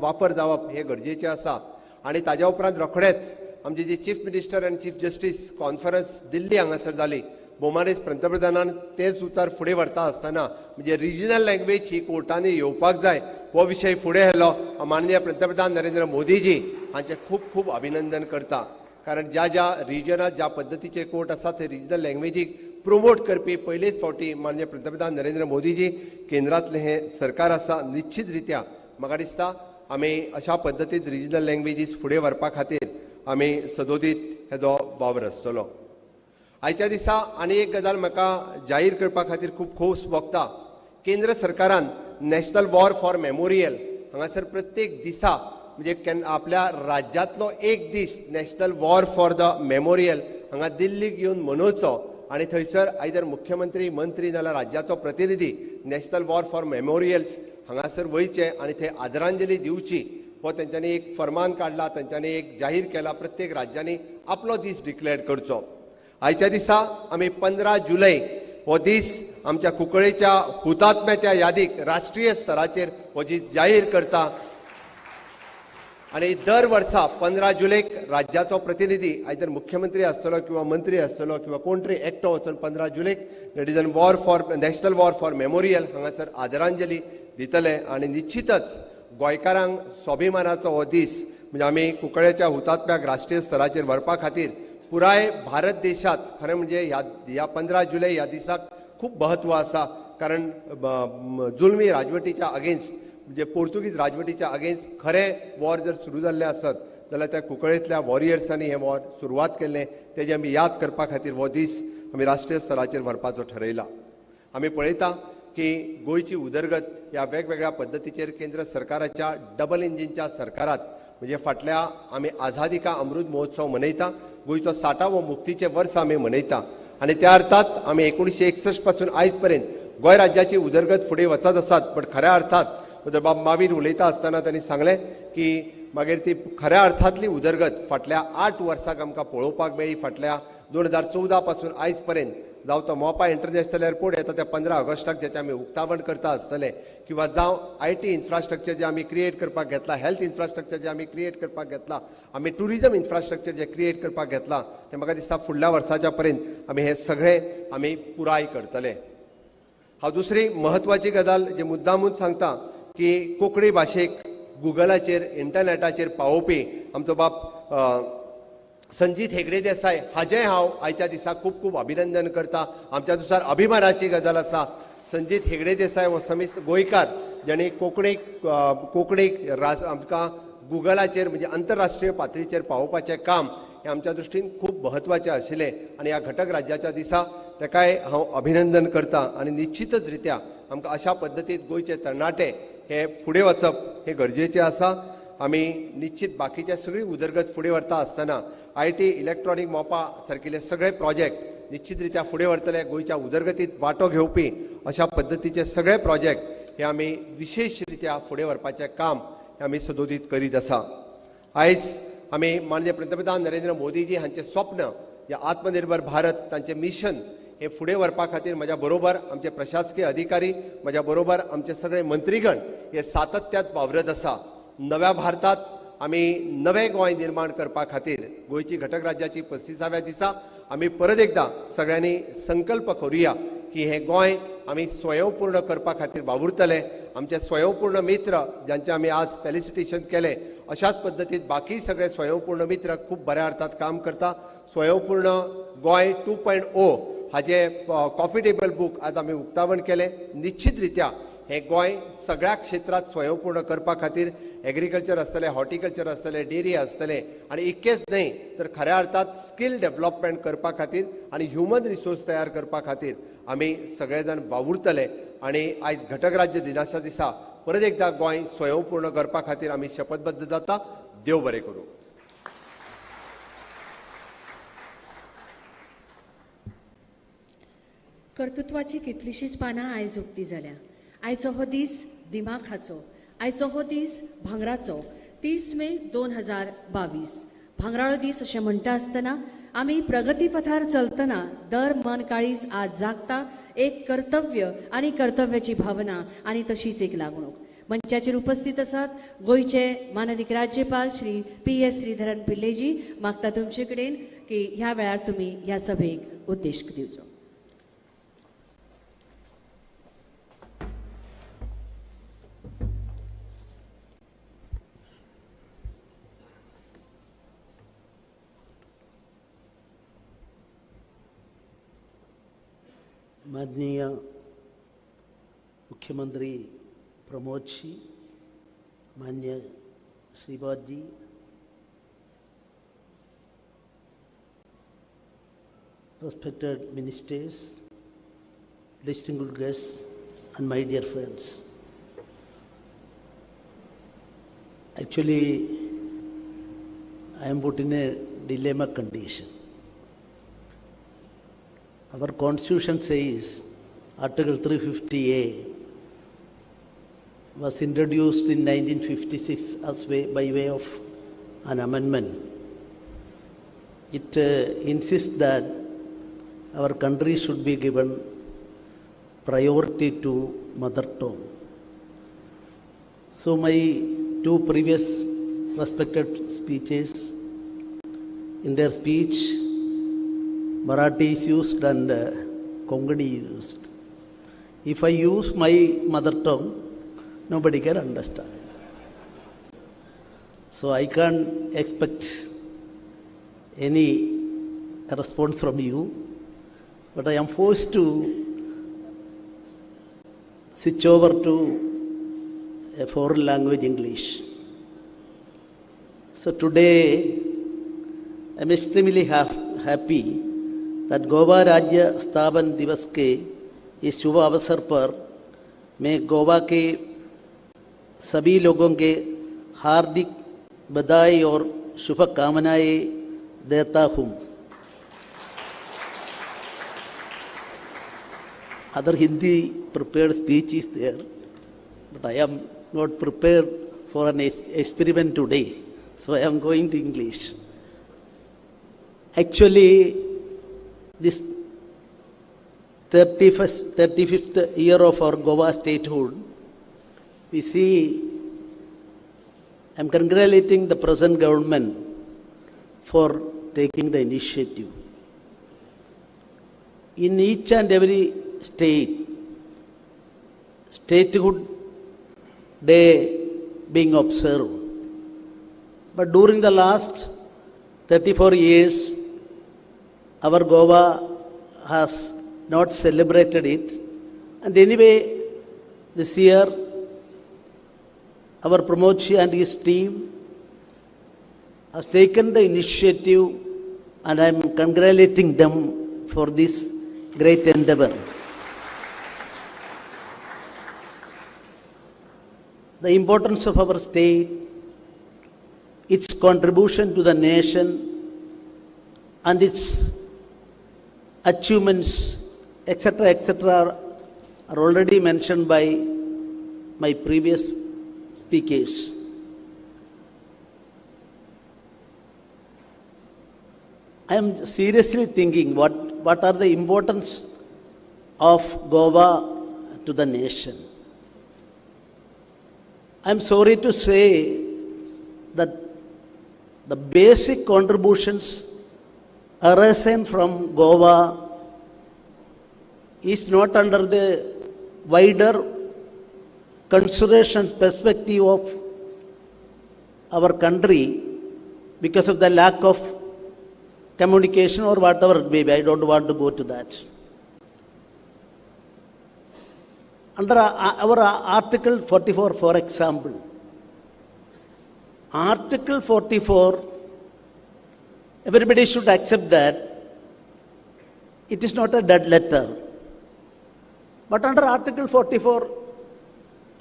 वापर जावप हें गरजेचें आसा. आनी ताज्या उपरांत रोखडेंच आमचे जे चीफ मिनिस्टर आनी चीफ जस्टीस कॉन्फरन्स दिल्ली हांगासर जाली. भोवमानीत पंतप्रधानान तेच उतार फुडें व्हरता आसतना म्हणजे रिजनल लँग्वेज ही कोर्टांनी येवपाक जाय हो विशय फुडें व्हेलो. माननीय पंतप्रधान नरेंद्र मोदीजी हांचे खूब खूब अभिनंदन करता. कारण ज्या रिजनात ज्या पद्दतीचे कोर्ट आसा ते रिजनल लँग्वेजीक प्रोमोट करपी पयलेच फावटी माननीय पंतप्रधान नरेंद्र मोदीजी केंद्रांतलें हें सरकार आसा. निश्चित रित्या म्हाका दिसता आमी अशा पद्दतीन रिजनल लँग्वेजीस फुडें व्हरपा खातीर आमी सदोदीत हेजो वावर आसतलो. आयच्या दिसा आनी एक गजाल म्हाका जाहीर करपा खातीर खूब खोस भोगता. केंद्र सरकारान नॅशनल वॉर फॉर मेमोरियल हांगासर प्रत्येक दिसा म्हणजे आपल्या राज्यांतलो एक दीस national war for the memorial हांगा दिल्लीक येवन मनोवचो आनी थंयसर आयदर मुख्यमंत्री मंत्री नाल्यार राज्याचो प्रतिनिधी नॅशनल वॉर फॉर मेमोरियल्स हांगासर वयचे आनी थंय आदरांजली दिवची हो तेंच्यांनी एक फर्मान काडला. तेंच्यांनी एक जाहीर केला प्रत्येक राज्यांनी आपलो दीस डिक्लेअर करचो. आयच्या दिसा आमी 15 जुलय हो दीस आमच्या कुंकळेच्या हुतात्म्याच्या यादीक राष्ट्रीय स्तराचेर हो दीस जाहीर करता. आणि दर वर्सा 15 जुलैक राज्याचो प्रतिनिधी आयदर मुख्यमंत्री आसतलो किंवा मंत्री आसतलो किंवा कोण तरी एकटो वचून 15 जुलैक that is national war for memorial हांगासर आदरांजली दितले. आनी निश्चितच गोंयकारांक स्वाभिमानाचो हो दीस म्हणजे आमी कुंकळेच्या हुतात्म्याक राष्ट्रीय स्तराचेर व्हरपा खातीर पुराय भारत देशात खरें म्हणजे ह्या 15 जुलय ह्या दिसाक खूब महत्व आसा. कारण जुलमी राजवटीच्या अगेन्स्ट म्हणजे पोर्तुगीज राजवटीच्या अगेन्स्ट खरें वॉर जर सुरू जाल्लें आसत जाल्यार त्या कुंकळेंतल्या वॉरियर्सांनी हें वॉर सुरवात केल्लें. तेजी आमी याद करपा खातीर हो दीस आमी राष्ट्रीय स्तराचेर व्हरपाचो ठरयला. आमी पळयता की गोंयची उदरगत ह्या वेगवेगळ्या पद्दतीचेर केंद्र सरकाराच्या डबल इंजिनच्या सरकारात म्हणजे फाटल्या आमी आझादी का अमृत महोत्सव मनयता. गोंयचो 60वो मुक्तीचें वर्स आमी मनयता आनी त्या अर्थात आमी 1961 पासून आयज पर्यंत गोंय राज्याची उदरगत फुडें वचत आसात. पण खऱ्या अर्थात बाब मावीन उलयता आसतना तांणी सांगलें की मागीर ती खऱ्या अर्थांतली उदरगत फाटल्या 8 वर्सांक आमकां पळोवपाक मेळ्ळी. फाटल्या 2014 पासून आयज पर्यंत जावं तो मोपा इंटरनॅशनल एअरपोर्ट येता त्या 15 ऑगस्टाक जेचें आमी उक्तावण करता आसतले किंवा जावं IT इन्फ्रास्ट्रक्चर जे आमी क्रिएट करपाक घेतला, हेल्थ इन्फ्रास्ट्रक्चर जे आमी क्रिएट करपाक घेतला, आमी टुरिजम इन्फ्रास्ट्रक्चर जे क्रिएट करपाक घेतला तें म्हाका दिसता फुडल्या वर्साच्या पर्यंत आमी हे सगळें आमी पुराय करतले. हांव दुसरी म्हत्वाची गजाल जे मुद्दामून सांगता की कोंकणी भाशेक गुगलाचेर इंटरनेटाचेर पावोवपी आमचो बाब संजीत हेगडे देसाय हाजें हांव आयच्या दिसा खूब खूब अभिनंदन करता. आमच्या दुसार अभिमानाची गजाल आसा. संजीत हेगडे देसाय हो समेस्त गोंयकार जाणी कोंकणीक आमकां गुगलाचेर म्हणजे आंतरराष्ट्रीय पातळीचेर पावोवपाचें काम हें आमच्या दृश्टीन खूब म्हत्वाचें आशिल्लें आनी ह्या घटक राज्याच्या दिसा ताकाय हांव अभिनंदन करता. आनी निश्चितच रित्या आमकां अशा पद्दतीन गोंयचे तरणाटे हे फुडें वचप हे गरजेचें आसा. आमी निश्चित बाकीचे सगळी उदरगत फुडें व्हरता आसतना IT इलेक्ट्रॉनीक मोपा सारकिले सगळे प्रोजेक्ट निश्चित रित्या फुडें व्हरतले. गोंयच्या उदरगतीत वांटो घेवपी अशा पद्दतीचे सगळे प्रोजेक्ट हे आमी विशेश रित्या फुडें व्हरपाचें काम हे आमी सदोदीत करीत आसा. आयज आमी माननीय पंतप्रधान नरेंद्र मोदीजी हांचें स्वप्न जे आत्मनिर्भर भारत तांचें मिशन हे फुडें व्हरपा खातीर म्हज्या बरोबर आमचे प्रशासकीय अधिकारी म्हज्या बरोबर आमचे सगळे मंत्रीगण हे सातत्यात वावरत आसा. नव्या भारतात आमी नवें गोंय निर्माण करपा खातीर गोंयची घटक राज्याची 35व्या दिसा आमी परत एकदा सगळ्यांनी संकल्प करुया की हे गोंय आमी स्वयंपूर्ण करपा खातीर वावुरतले. आमचे स्वयंपूर्ण मित्र ज्यांचे आमी आज फेलिसिटेशन केले अशाच पद्दतीन बाकी सगळे स्वयंपूर्ण मित्र खूब बऱ्या अर्थात काम करता. स्वयंपूर्ण गोंय 2.0 हाचे कॉफी टेबल बूक आज आमी उक्तावण केले. निश्चित रित्या हे गोंय सगळ्या क्षेत्रात स्वयंपूर्ण करपा खातीर एग्रीकल्चर आसतले, हॉर्टिकल्चर आसतले, डेरी आसतले आनी इतकेच न्हय तर खऱ्या अर्थात स्कील डेव्हलपमेंट करपा खातीर आनी ह्युमन रिसोर्स तयार करपा खातीर आमी सगळे जाण वावुरतले. आनी आयज घटक राज्य दिनाच्या दिसा परत एकदा गोंय स्वयंपूर्ण करपा खातीर आमी शपथबद्ध जाता. देव बरें करूं. कर्तृत्वाची कितलीशीच पानां आयज उक्ती जाल्या. आयचो हो दीस दिमाखाचो. आयचो हो दीस भांगराचो. 30 मे 2022 भांगराळो दीस अशें म्हणटा आसतना आमी प्रगती पथार चलतना दर मन काळीज आज जागता एक कर्तव्य आनी कर्तव्याची भावना आनी तशीच एक लागणूक. मंचाचेर उपस्थित आसात गोंयचे माननीय राज्यपाल श्री PS श्रीधरन पिल्लेजी. मागता तुमचे कडेन की ह्या वेळार तुमी ह्या सभेक उद्देश दिवचो. माननीय मुख्यमंत्री Pramod ji, Manya Sribaji, respected ministers, distinguished guests, and my dear friends. Actually, I am put in a dilemma condition. Our constitution says Article 350A was introduced in 1956 by way of an amendment. It insists that our country should be given priority to mother tongue. So my two previous respected speeches, in their speech, Marathi is used and Konkani is used. If I use my mother tongue, nobody can understand. So I can't expect any response from you, but I am forced to switch over to a foreign language, English. So today, I am extremely happy that Goa राज्य स्थापन दिवस के इस शुभ अवसर पर मैं गोवा के सभी लोगों के हार्दिक बधाई और शुभकामनाएं देता हूँ. Other Hindi prepared speech is there, but I am not prepared for an experiment today, so I am going to English. Actually, this 35th year of our Goa statehood, we see, I am congratulating the present government for taking the initiative. In each and every state, statehood day being observed. But during the last 34 years, our Goa has not celebrated it. And anyway, this year, our Pramochi and his team has taken the initiative, and I am congratulating them for this great endeavor. The importance of our state, its contribution to the nation, and its achievements, etc., are already mentioned by my previous speakers. I am seriously thinking what are the importance of Goa to the nation. I am sorry to say that the basic contributions arisen from Goa is not under the wider consideration perspective of our country because of the lack of communication or whatever it may be. I don't want to go to that. Under our Article 44, for example, Article 44, everybody should accept that it is not a dead letter. But under Article 44,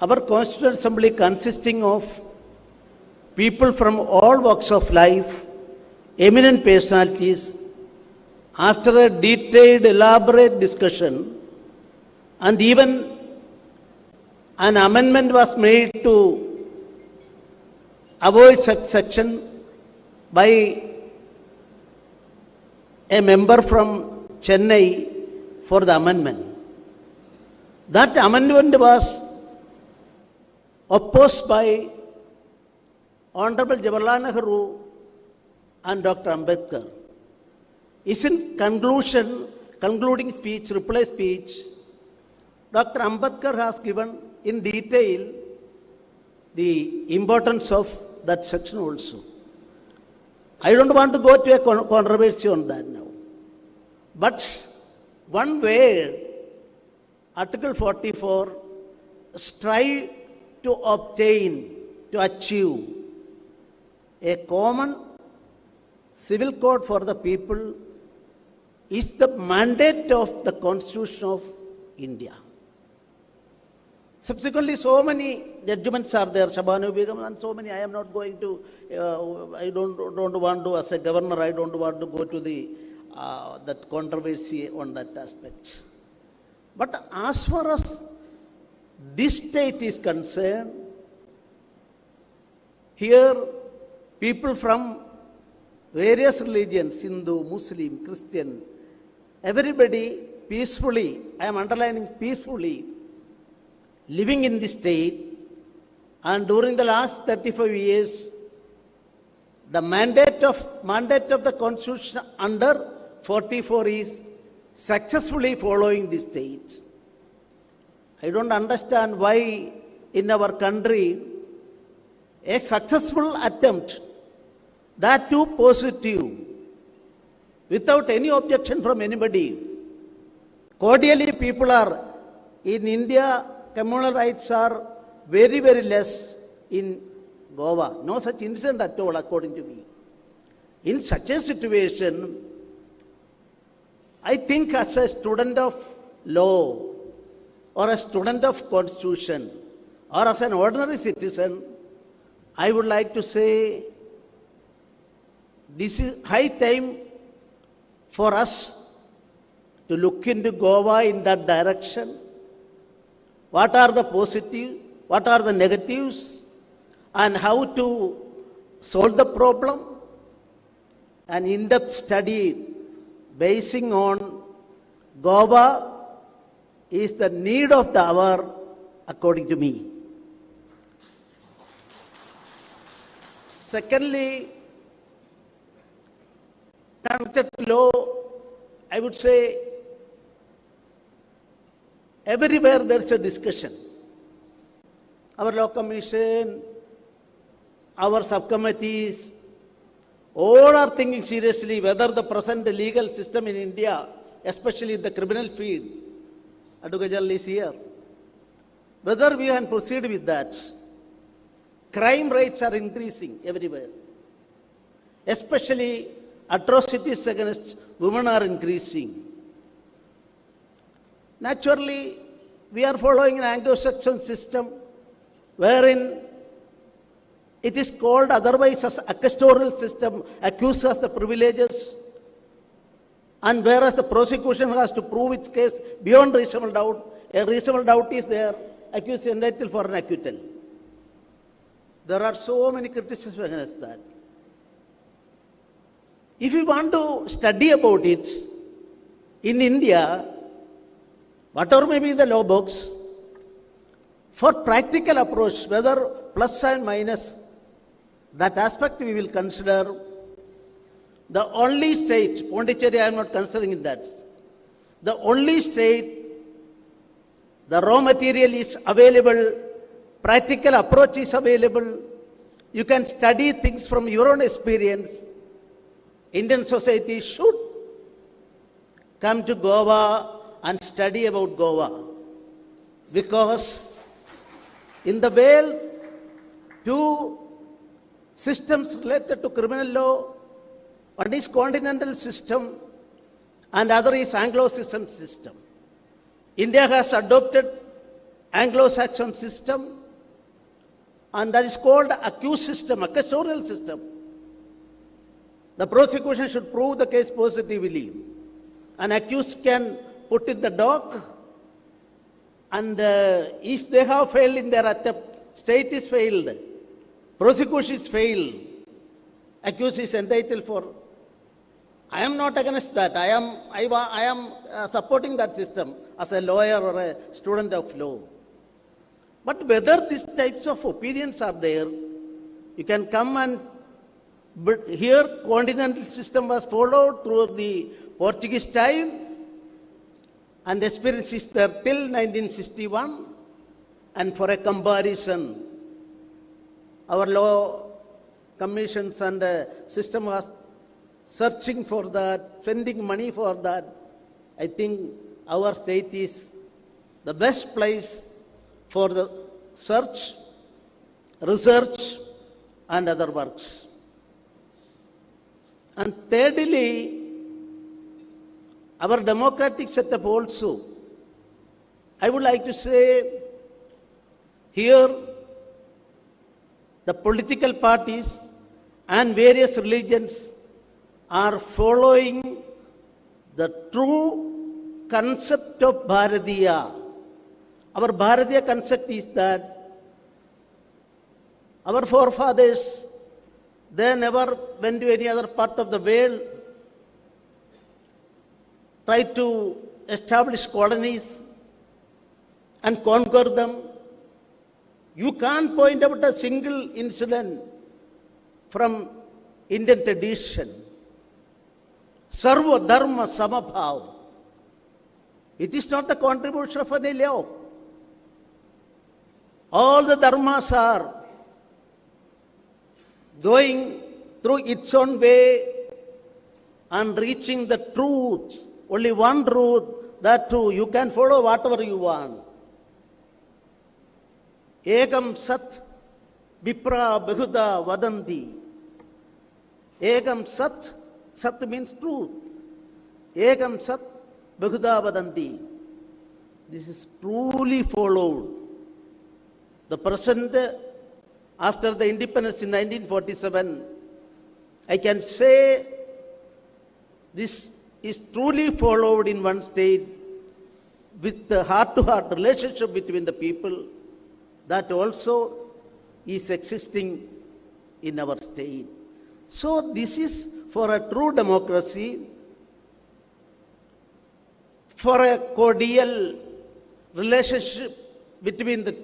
our Constituent Assembly, consisting of people from all walks of life, eminent personalities, after a detailed, elaborate discussion, and even an amendment was made to avoid such section by a member from Chennai for the amendment. That amendment was opposed by Honorable Jawaharlal Nehru and Dr. Ambedkar. In concluding speech, reply speech, Dr. Ambedkar has given in detail the importance of that section also. I don't want to go to a controversy on that now. But one word, Article 44, strive to to achieve a common civil code for the people is the mandate of the Constitution of India. Subsequently, so many judgments are there, Shabanu Begum, and so many. I am not going to, I don't want to, as a governor, I don't want to go to the that controversy on that aspect. But as far as this state is concerned, here people from various religions, Hindu, Muslim, Christian, everybody peacefully, I am underlining peacefully, living in this state, and during the last 35 years, the mandate of the Constitution under 44 is successfully following this state. I don't understand why in our country a successful attempt, that too positive, without any objection from anybody. Cordially, people are, in India, communal rights are very, very less in Goa. No such incident at all, according to me. In such a situation, I think as a student of law, or a student of constitution, or as an ordinary citizen, I would like to say, this is high time for us to look into Goa in that direction. What are the positive, what are the negatives, and how to solve the problem. An in-depth study basing on Goa is the need of the hour, according to me. Secondly, connected to law, I would say everywhere there is a discussion. Our law commission, our subcommittees, all are thinking seriously whether the present legal system in India, especially in the criminal field, Advocate General is here, whether we can proceed with that. Crime rates are increasing everywhere. Especially atrocities against women are increasing. Naturally, we are following an Anglo-Saxon system wherein it is called otherwise as a custodial system, accused has the privileges, and whereas the prosecution has to prove its case beyond reasonable doubt, a reasonable doubt is there, accused is entitled for an acquittal. There are so many criticisms against that. If you want to study about it, in India, whatever may be the law books, for practical approach, whether plus and minus, that aspect we will consider. The only state, Pondicherry I am not considering that, the only state, the raw material is available, practical approach is available, you can study things from your own experience. Indian society should come to Goa and study about Goa, because in the world, two systems related to criminal law, one is continental system and other is Anglo-Saxon system. India has adopted Anglo-Saxon system, and that is called accused system, a custodial system. The prosecution should prove the case positively. An accused can put in the dock, and if they have failed in their attempt, state is failed, prosecution is failed, accused is entitled for. I am not against that. I am supporting that system as a lawyer or a student of law. But whether these types of opinions are there, you can come and, but here continental system was followed through the Portuguese time, and the experience is there till 1961. And for a comparison, our law commissions and system was searching for that, spending money for that. I think our state is the best place for the search research, and other works. And thirdly, our democratic setup also. I would like to say here the political parties and various religions are following the true concept of Bharatiya. Our Bharatiya concept is that our forefathers, they never went to any other part of the world, tried to establish colonies and conquer them. You can't point out a single incident from Indian tradition. Sarva Dharma Samabhav. It is not the contribution of any law. All the dharmas are going through its own way and reaching the truth. Only one truth, that truth. You can follow whatever you want. Ekam Sat Vipra Bahuda Vadanti. Ekam Sat, Sat means truth. Ekam Sat Bahuda Vadanti. This is truly followed. The present, after the independence in 1947, I can say this is truly followed in one state with the heart-to-heart relationship between the people. That also is existing in our state. So this is for a true democracy, for a cordial relationship between the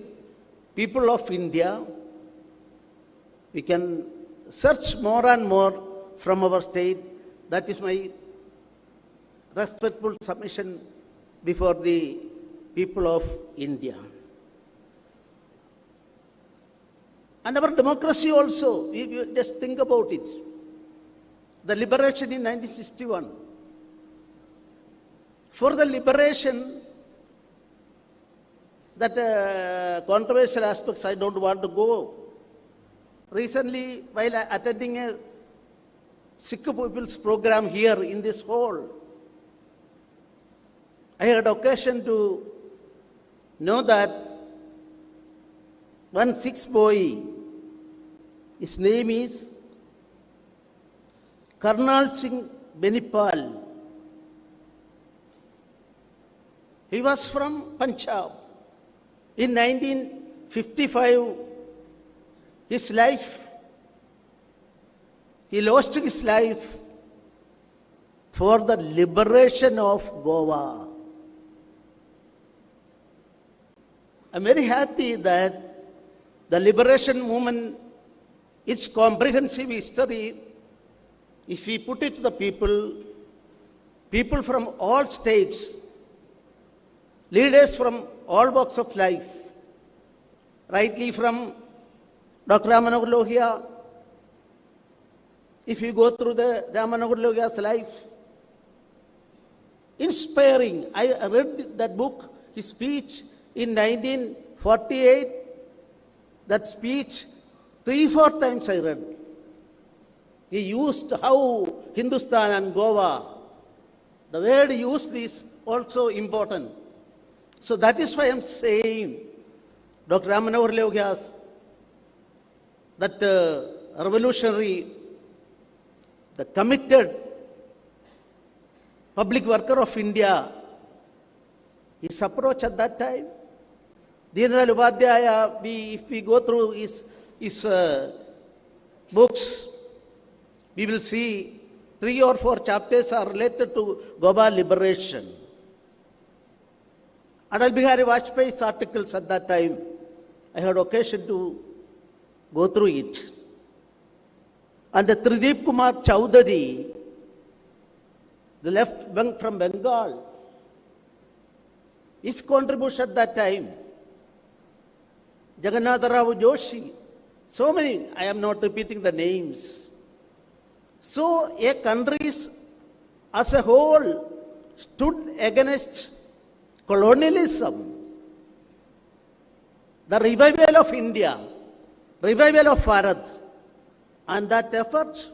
people of India. We can search more and more from our state. That is my respectful submission before the people of India. And our democracy also, we just think about it. The liberation in 1961. For the liberation, that controversial aspects I don't want to go. Recently, while attending a Sikh people's program here in this hall, I had occasion to know that one Sikh boy, his name is Karnal Singh Benipal. He was from Punjab. In 1955, his life, he lost his life for the liberation of Goa. I'm very happy that the liberation movement, its comprehensive history, if we put it to the people from all states, leaders from all walks of life, rightly from Dr. Ramanagar Lohia. If you go through the Ramanagar Lohia's life, inspiring. I read that book, his speech in 1948. That speech 3-4 times I read. He used how Hindustan and Goa, the word used is also important. So that is why I am saying Dr. Ramanagar Lohia's that revolutionary, the committed public worker of India, his approach at that time. Deenadayal Upadhyaya, if we go through his books, we will see 3 or 4 chapters are related to Goa liberation. Atal Bihari Vajpayee's articles at that time, I had occasion to go through it. And the Tridip Kumar Chowdhury, the left wing from Bengal, his contribution at that time, Jagannath Rao Joshi, so many, I am not repeating the names. So a country as a whole stood against colonialism. The revival of India revival of Bharat, and that effort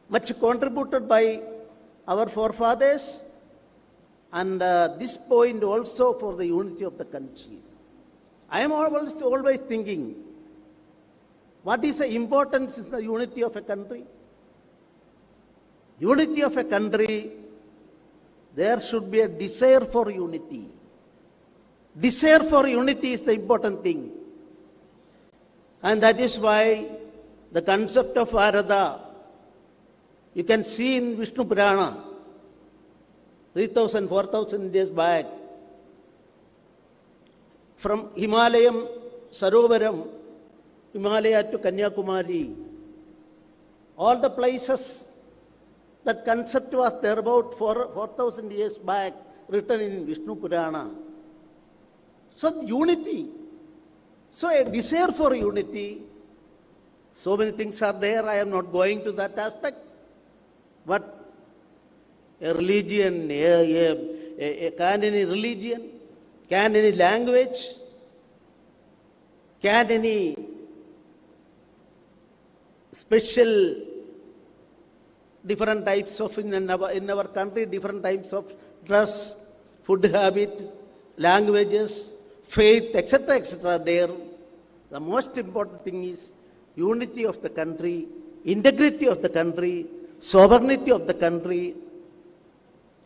much contributed by our forefathers, and this point also for the unity of the country. I am always thinking, what is the importance in the unity of a country? Unity of a country, there should be a desire for unity. Desire for unity is the important thing. And that is why the concept of Bharata, you can see in Vishnu Purana, 3,000, 4,000 years back, from Himalayam, Sarovaram, Himalaya to Kanyakumari, all the places, that concept was there about 4,000 years back, written in Vishnu Purana. So unity, so a desire for unity, so many things are there, I am not going to that aspect, but a religion, can any religion, can any language, can any special different types of, in our country, different types of dress, food habit, languages, faith, etc., there. The most important thing is unity of the country, integrity of the country, sovereignty of the country.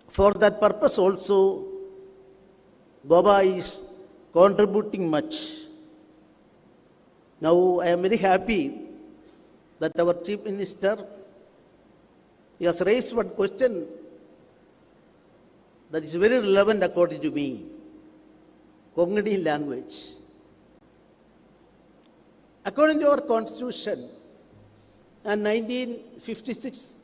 For that purpose also, Goa is contributing much. Now, I am very happy that our Chief Minister, he has raised one question that is very relevant according to me. Konkani language. According to our constitution, in 1956,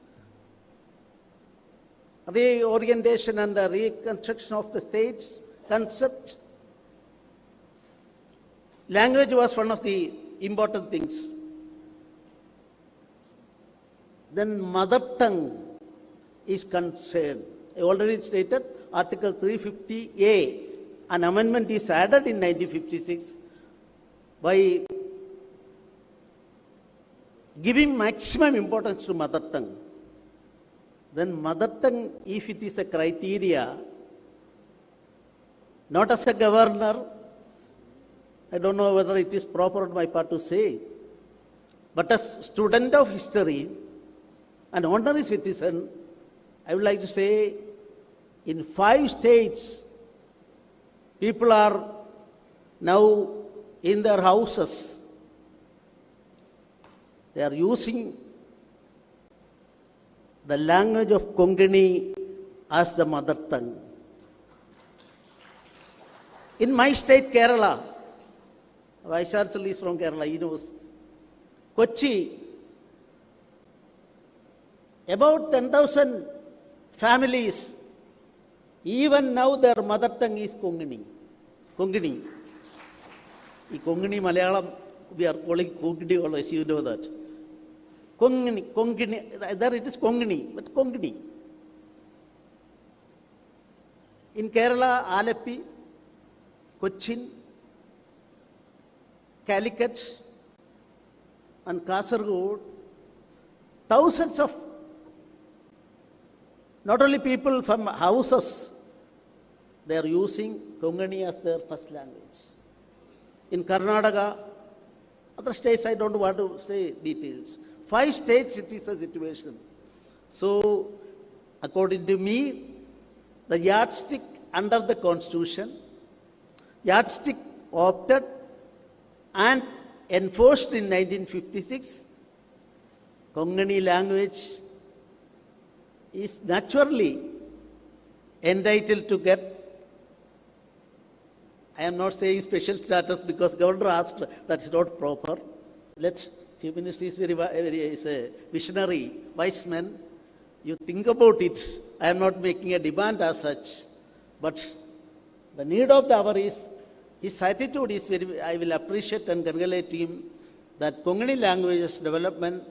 reorientation and the reconstruction of the states concept, language was one of the important things. Then mother tongue is concerned. I already stated Article 350A, an amendment is added in 1956 by giving maximum importance to mother tongue. Then mother tongue, if it is a criteria, not as a governor, I don't know whether it is proper on my part to say, but as student of history, an honorary citizen, I would like to say, in 5 states, people are now in their houses. They are using the language of Konkani as the mother tongue. In my state, Kerala, Vice Chancellor is from Kerala, he knows. Kochi, about 10,000 families, even now their mother tongue is Konkani. Konkani. Konkani Malayalam, we are calling Konkani always, you know that. Konkani, there it is Konkani, but Konkani. In Kerala, Alleppey, Cochin, Calicut, and Kasaragod, thousands of not only people from houses, they are using Konkani as their first language. In Karnataka, other states, I don't want to say details. 5 states, it is a situation. So, according to me, the yardstick under the Constitution, yardstick opted and enforced in 1956, Konkani language is naturally entitled to get, I am not saying special status because governor asked, that is not proper. Chief Minister is is a visionary, wise man. You think about it. I am not making a demand as such. But the need of the hour is, his attitude is very, I will appreciate and congratulate him that Konkani language's development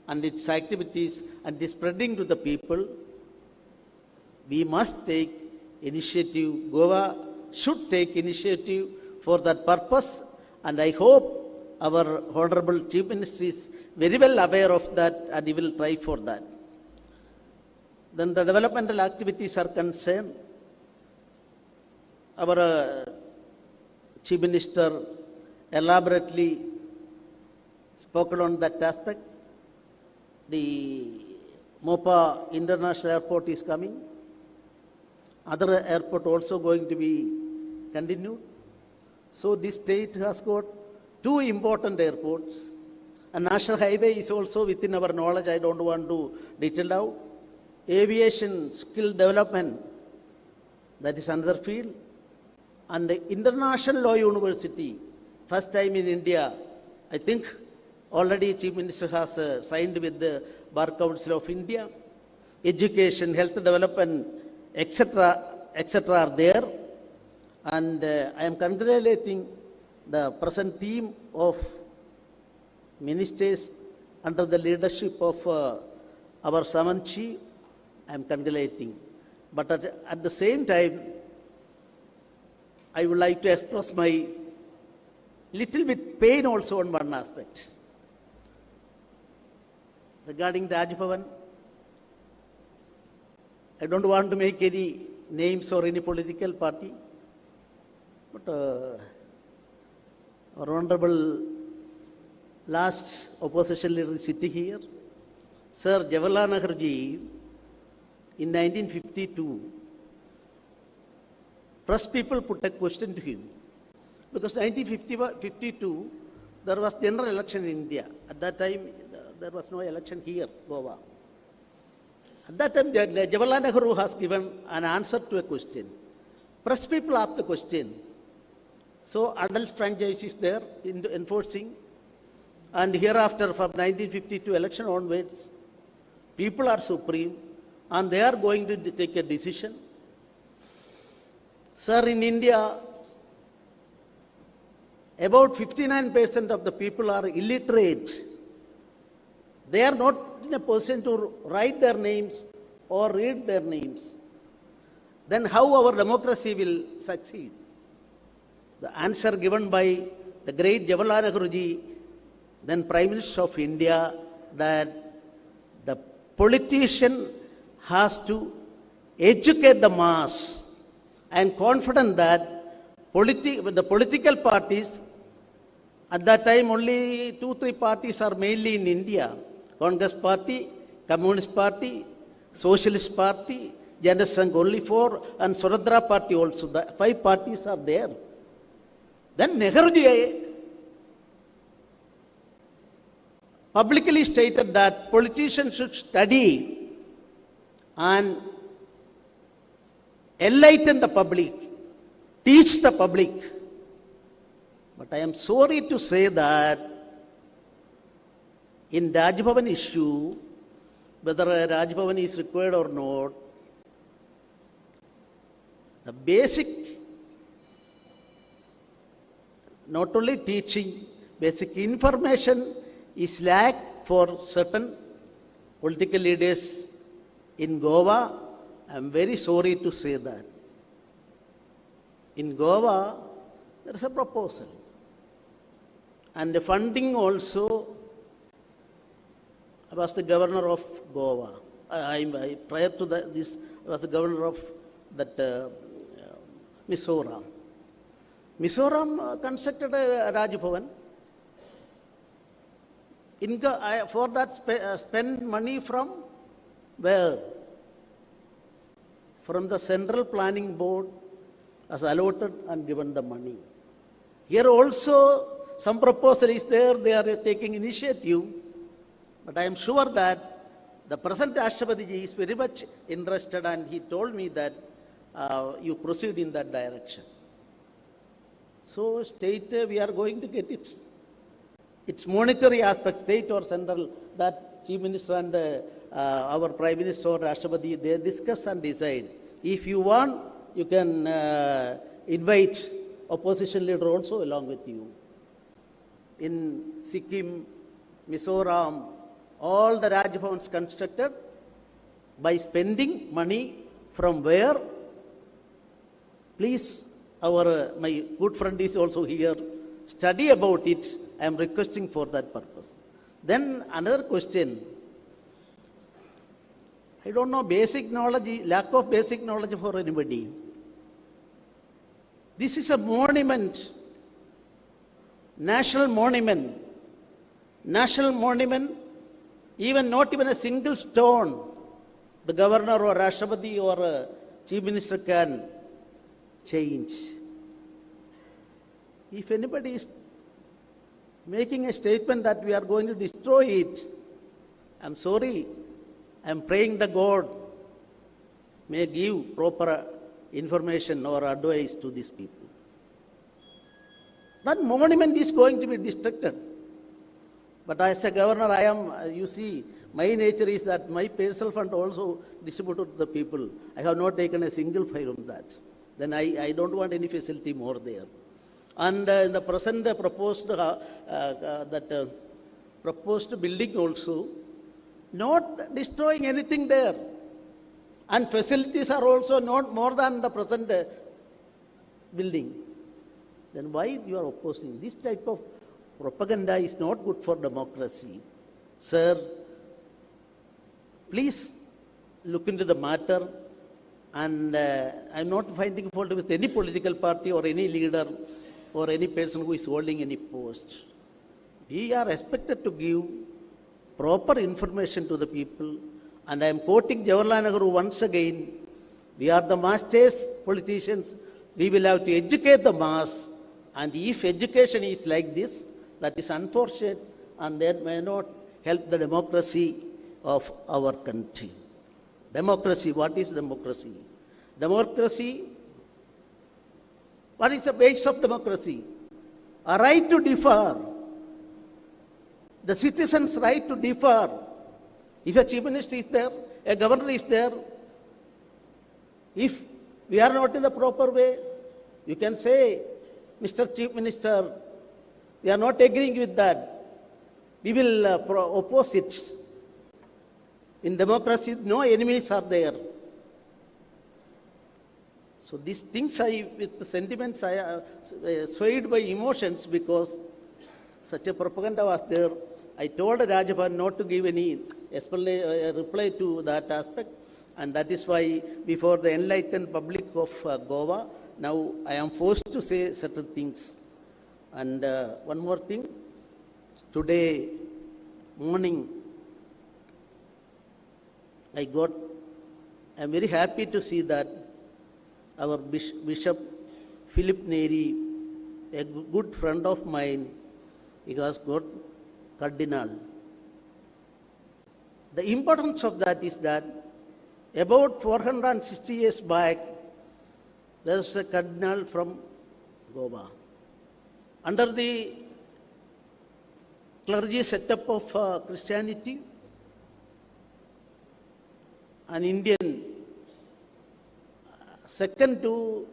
and its activities and its spreading to the people, we must take initiative. Goa should take initiative for that purpose, and I hope our Honorable Chief Minister is very well aware of that and he will try for that. Then the developmental activities are concerned. Our Chief Minister elaborately spoken on that aspect. The Mopa International Airport is coming. Other airport also going to be continued. So this state has got two important airports. A national highway is also within our knowledge. I don't want to detail out. Aviation skill development, that is another field. And the International Law University, first time in India, I think already Chief Minister has signed with the Bar Council of India. Education, health development, etc., are there. And I am congratulating the present team of ministers under the leadership of our Samanchi. I am congratulating. But at the same time, I would like to express my little bit pain also on one aspect. Regarding Raj Bhavan, I don't want to make any names or any political party, but our Honorable last opposition leader is sitting here, Sir Jawaharlal Nehru ji, in 1952, press people put a question to him. Because 1952, there was general election in India. At that time, there was no election here, Goa. At that time, Jawaharlal Nehru has given an answer to a question. Press people asked the question. So, adult franchise is there in enforcing. And hereafter, from 1952 election onwards, people are supreme and they are going to take a decision. Sir, in India, about 59% of the people are illiterate. They are not in a position to write their names or read their names. Then how our democracy will succeed? The answer given by the great Jawaharlal Nehru ji, then Prime Minister of India, that the politician has to educate the mass. I am confident that the political parties, at that time only 2-3 parties are mainly in India. Congress Party, Communist Party, Socialist Party, Janata Sangh only 4, and Swaradhara Party also. The 5 parties are there. Then Nehruji publicly stated that politicians should study and enlighten the public, teach the public. But I am sorry to say that in Raj Bhavan issue, whether a Raj Bhavan is required or not, the basic, not only teaching, basic information is lack for certain political leaders in Goa. I am very sorry to say that. In Goa, there is a proposal. And the funding also, I was the governor of Goa. Prior to this, I was the governor of that Mizoram. Mizoram constructed a Raj Bhavan. For that, spend money from where? From the Central Planning Board has allotted and given the money. Here also, some proposal is there, they are taking initiative. But I am sure that the present Rashtrapati ji is very much interested and he told me that you proceed in that direction. So state, we are going to get it. It's monetary aspect, state or central, that Chief Minister and our Prime Minister or Rashtrapati, they discuss and decide. If you want, you can invite opposition leader also along with you. In Sikkim, Mizoram, all the Raj Bhavans constructed by spending money from where? Please, my good friend is also here. Study about it I am requesting for that purpose. Then another question. I don't know basic knowledge, lack of basic knowledge for anybody. This is a monument, national monument, even not even a single stone the governor or Rashtrapati or chief minister can change. If anybody is making a statement that we are going to destroy it, I'm sorry, I'm praying the God may give proper information or advice to these people. That monument is going to be destructed. But as a governor, I am, you see, my nature is that my personal fund also distributed to the people. I have not taken a single file on that. Then I don't want any facility more there. And in the present proposed proposed building also, not destroying anything there. And facilities are also not more than the present building. Then why you are opposing? This type of propaganda is not good for democracy. Sir, please look into the matter, and I'm not finding fault with any political party or any leader or any person who is holding any post. We are expected to give proper information to the people, and I am quoting Jawaharlal Nehru once again. We are the masters, politicians. We will have to educate the mass, and if education is like this, that is unfortunate, and that may not help the democracy of our country. Democracy, what is democracy? Democracy, what is the base of democracy? A right to differ. The citizens' right to differ. If a chief minister is there, a governor is there, if we are not in the proper way, you can say, Mr. Chief Minister, we are not agreeing with that. We will oppose it. In democracy, no enemies are there. So these things, with the sentiments, I swayed by emotions because such a propaganda was there. I told Rajabhan not to give any reply to that aspect, and that is why before the enlightened public of Goa, now I am forced to say certain things. And one more thing, today morning, I'm very happy to see that our Bishop Philip Neri, a good friend of mine, he has got Cardinal. The importance of that is that about 460 years back, there was a Cardinal from Goa. Under the clergy setup of Christianity, an Indian, second to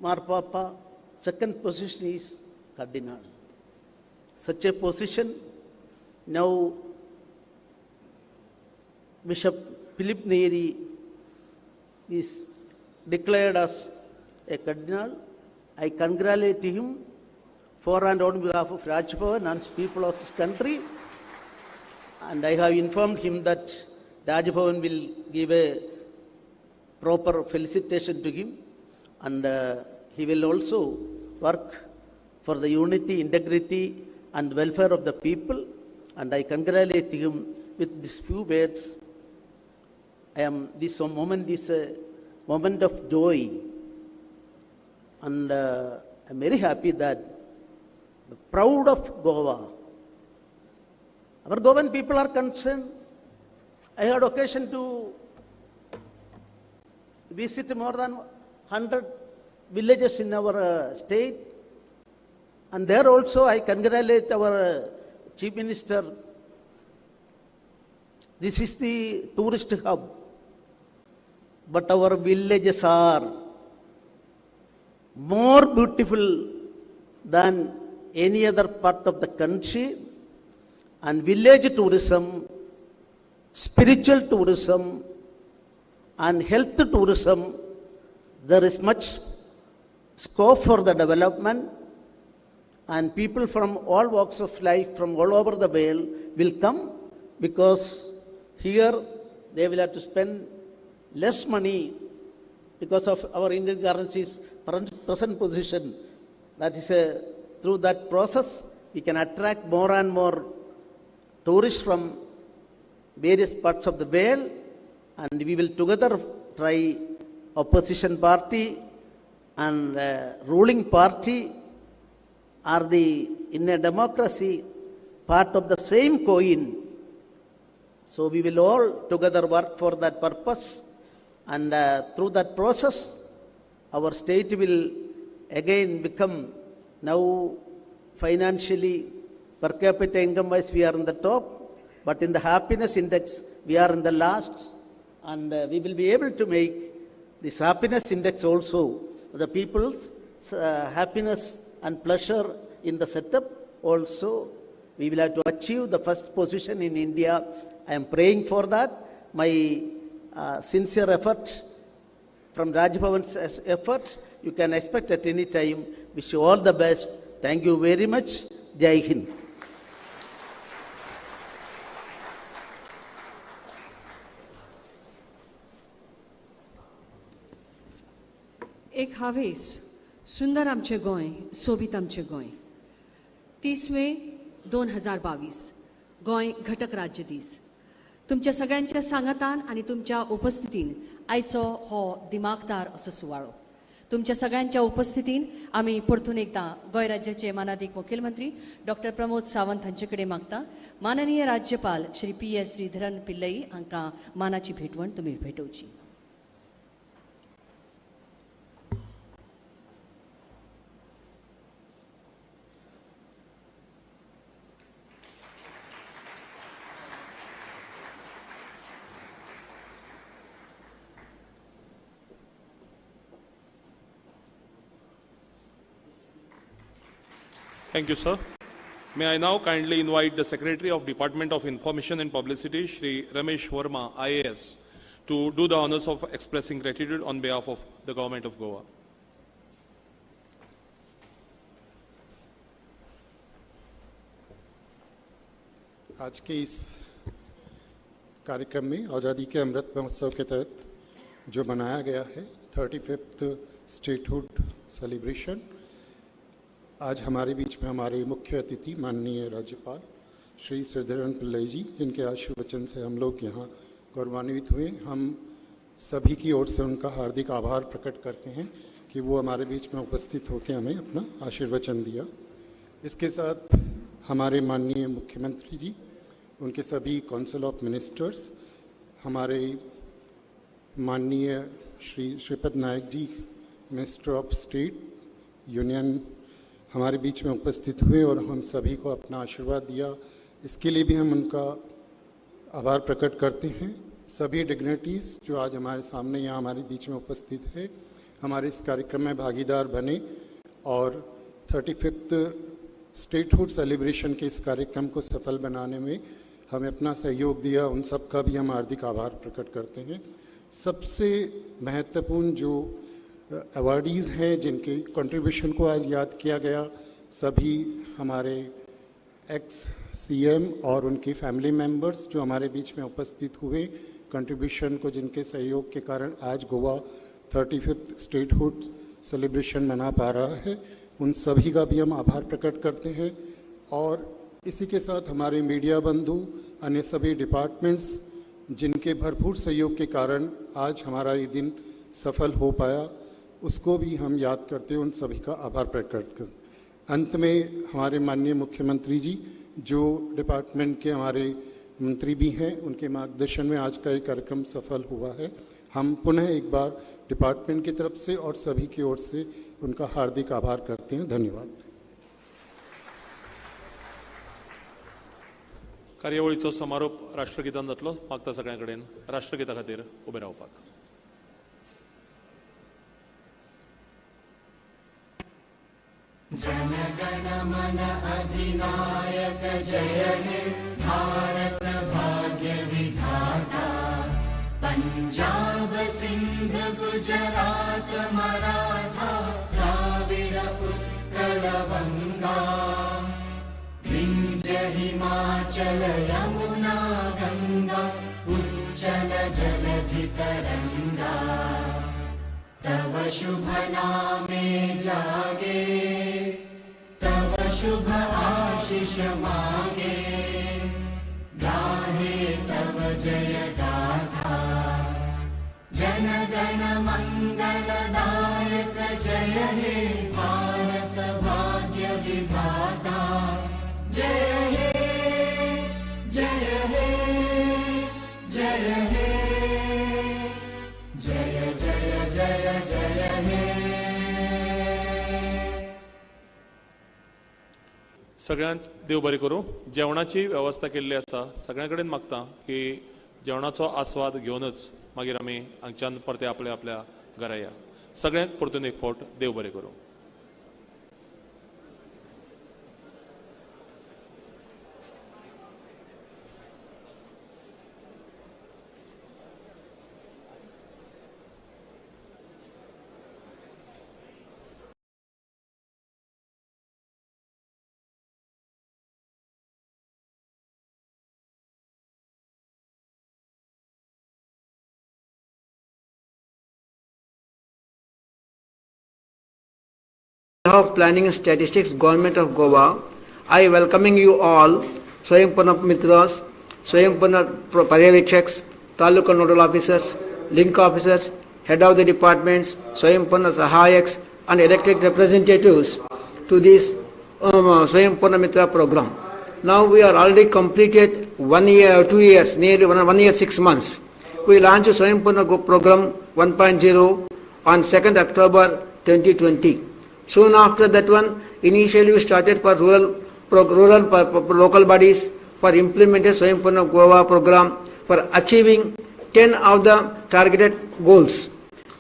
Marpapa, second position is Cardinal. Such a position, now Bishop Philip Neri is declared as a Cardinal. I congratulate him for and on behalf of Rajbhavan and people of this country, and I have informed him that Rajbhavan will give a proper felicitation to him, and he will also work for the unity, integrity and welfare of the people, and I congratulate him with these few words. This moment is a moment of joy, and I'm very happy that the proud of Goa. Our Goan people are concerned. I had occasion to visit more than 100 villages in our state, and there also I congratulate our Chief Minister. This is the tourist hub, but our villages are more beautiful than any other part of the country, and village tourism, spiritual tourism and health tourism, there is much scope for the development, and people from all walks of life from all over the world will come, because here they will have to spend less money because of our Indian currency's present position. That is through that process, we can attract more and more tourists from various parts of the world, and we will together try opposition party and ruling party are in a democracy part of the same coin. So we will all together work for that purpose, and through that process, our state will again become, now financially, per capita income wise we are in the top, but in the happiness index we are in the last, and we will be able to make this happiness index also, the people's happiness and pleasure in the setup also. We will have to achieve the first position in India. I am praying for that. My sincere effort from Rajbhavan's effort, you can expect at any time. Wish you all the best. Thank you very much. Jai Hind. एक हावेस सुंदर आमचे गोंय, सोबीत आमचे गोंय. 30 मे 2022 गोंय घटक राज्य दीस. तुमच्या सगळ्यांच्या सांगतान आणि तुमच्या उपस्थितीन आयचो हो दिमागदार असो सुवाळो. तुमच्या सगळ्यांच्या उपस्थितीन आम्ही परतून एकदा गोंय राज्याचे मानाधिक मुखेलमंत्री डॉक्टर प्रमोद सावंत हांचे कडेन मागता. माननीय राज्यपाल श्री PS श्रीधरन पिल्लई हांकां मानाची भेटवण तुमी भेटोवची. Thank you, sir. May I now kindly invite the Secretary of Department of Information and Publicity, Shri Ramesh Verma, IAS, to do the honors of expressing gratitude on behalf of the Government of Goa. आज के इस कार्यक्रम में आज़ादी के अमृत महोत्सव के तहत जो मनाया गया है 35th स्टेटहुड सेलिब्रेशन, आज हमारे बीच में हमारे मुख्य अतिथि माननीय राज्यपाल श्री श्रीधरन पिल्लई जी, जिनके आशीर्वचन से हम लोग यहाँ गौरवान्वित हुए. हम सभी की ओर से उनका हार्दिक आभार प्रकट करते हैं कि वो हमारे बीच में उपस्थित होकर हमें अपना आशीर्वचन दिया. इसके साथ हमारे माननीय मुख्यमंत्री जी, उनके सभी काउंसिल ऑफ मिनिस्टर्स, हमारे माननीय श्री श्रीपद नायक जी, मिनिस्टर ऑफ स्टेट यूनियन, हमारे बीच में उपस्थित हुए और हम सभी को अपना आशीर्वाद दिया. इसके लिए भी हम उनका आभार प्रकट करते हैं. सभी डिग्निटीज़ जो आज हमारे सामने यहाँ हमारे बीच में उपस्थित है, हमारे इस कार्यक्रम में भागीदार बने और 35th स्टेटहुड सेलिब्रेशन के इस कार्यक्रम को सफल बनाने में हमें अपना सहयोग दिया, उन सब का भी हम हार्दिक आभार प्रकट करते हैं. सबसे महत्वपूर्ण जो अवार्डीज़ हैं जिनके कंट्रीब्यूशन को आज याद किया गया, सभी हमारे एक्स CM और उनकी फैमिली मेंबर्स जो हमारे बीच में उपस्थित हुए, कंट्रीब्यूशन को जिनके सहयोग के कारण आज गोवा 35th स्टेटहुड सेलिब्रेशन मना पा रहा है, उन सभी का भी हम आभार प्रकट करते हैं. और इसी के साथ हमारे मीडिया बंधु, अन्य सभी डिपार्टमेंट्स जिनके भरपूर सहयोग के कारण आज हमारा ये दिन सफल हो पाया, उसको भी हम याद करते हैं, उन सभी का आभार प्रकट करते. अंत में हमारे माननीय मुख्यमंत्री जी, जो डिपार्टमेंट के हमारे मंत्री भी हैं, उनके मार्गदर्शन में आज का ये कार्यक्रम सफल हुआ है. हम पुनः एक बार डिपार्टमेंट की तरफ से और सभी की ओर से उनका हार्दिक आभार करते हैं. धन्यवाद. कार्यावळीचो समारोप राष्ट्रगीतान जातलो. मागता सगळ्यां कडेन राष्ट्रगीता खातीर उबे रावपाक. जनगण मन अधिनायक जय हे भारत भाग्य विधाता. पंजाब सिंध गुजरात मराठा द्राविड उत्कल उत्कलवङ्गा विन्ध्य हिमाचल यमुना गङ्गा उच्चल जलधितरङ्गा तव शुभ नामे जागे तव शुभ आशीष मागे गाहे तव जय गाथा जनगण मंगलदायक जय हे भारत भाग्य विधाता जय हे जय हे जय हे जय जय जय जय हे. सगळ्यांक देव बरें करूं. जेवणाची वेवस्था केल्ली आसा. सगळ्यां कडेन मागता की जेवणाचो आस्वाद घेवनच मागीर आमी हांगच्यान परते आपल्या आपल्या घरा या. सगळ्यांक परतून एक फावट देव बरें करूं. of Planning and Statistics, Government of Goa, I welcoming you all, Swayampanna Mitras, Swayampanna Paryavekshaks, Taluka Nodal Officers, Link Officers, Head of the Departments, Swayampanna Sahayaks, and elected representatives to this Swayampanna Mitra program. Now we are already completed 1 year, 2 years, nearly 1 year, 6 months. We launched Swayampanna program 1.0 on 2nd October 2020. Soon after that one, initially we started for local bodies for implementing Swayampanna Goa program for achieving 10 of the targeted goals.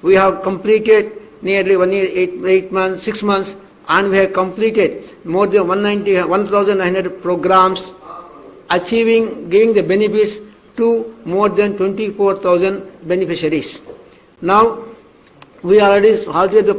We have completed nearly 1 year, 8 months, 6 months, and we have completed more than 1,900 programs, giving the benefits to more than 24,000 beneficiaries. Now, we already halted the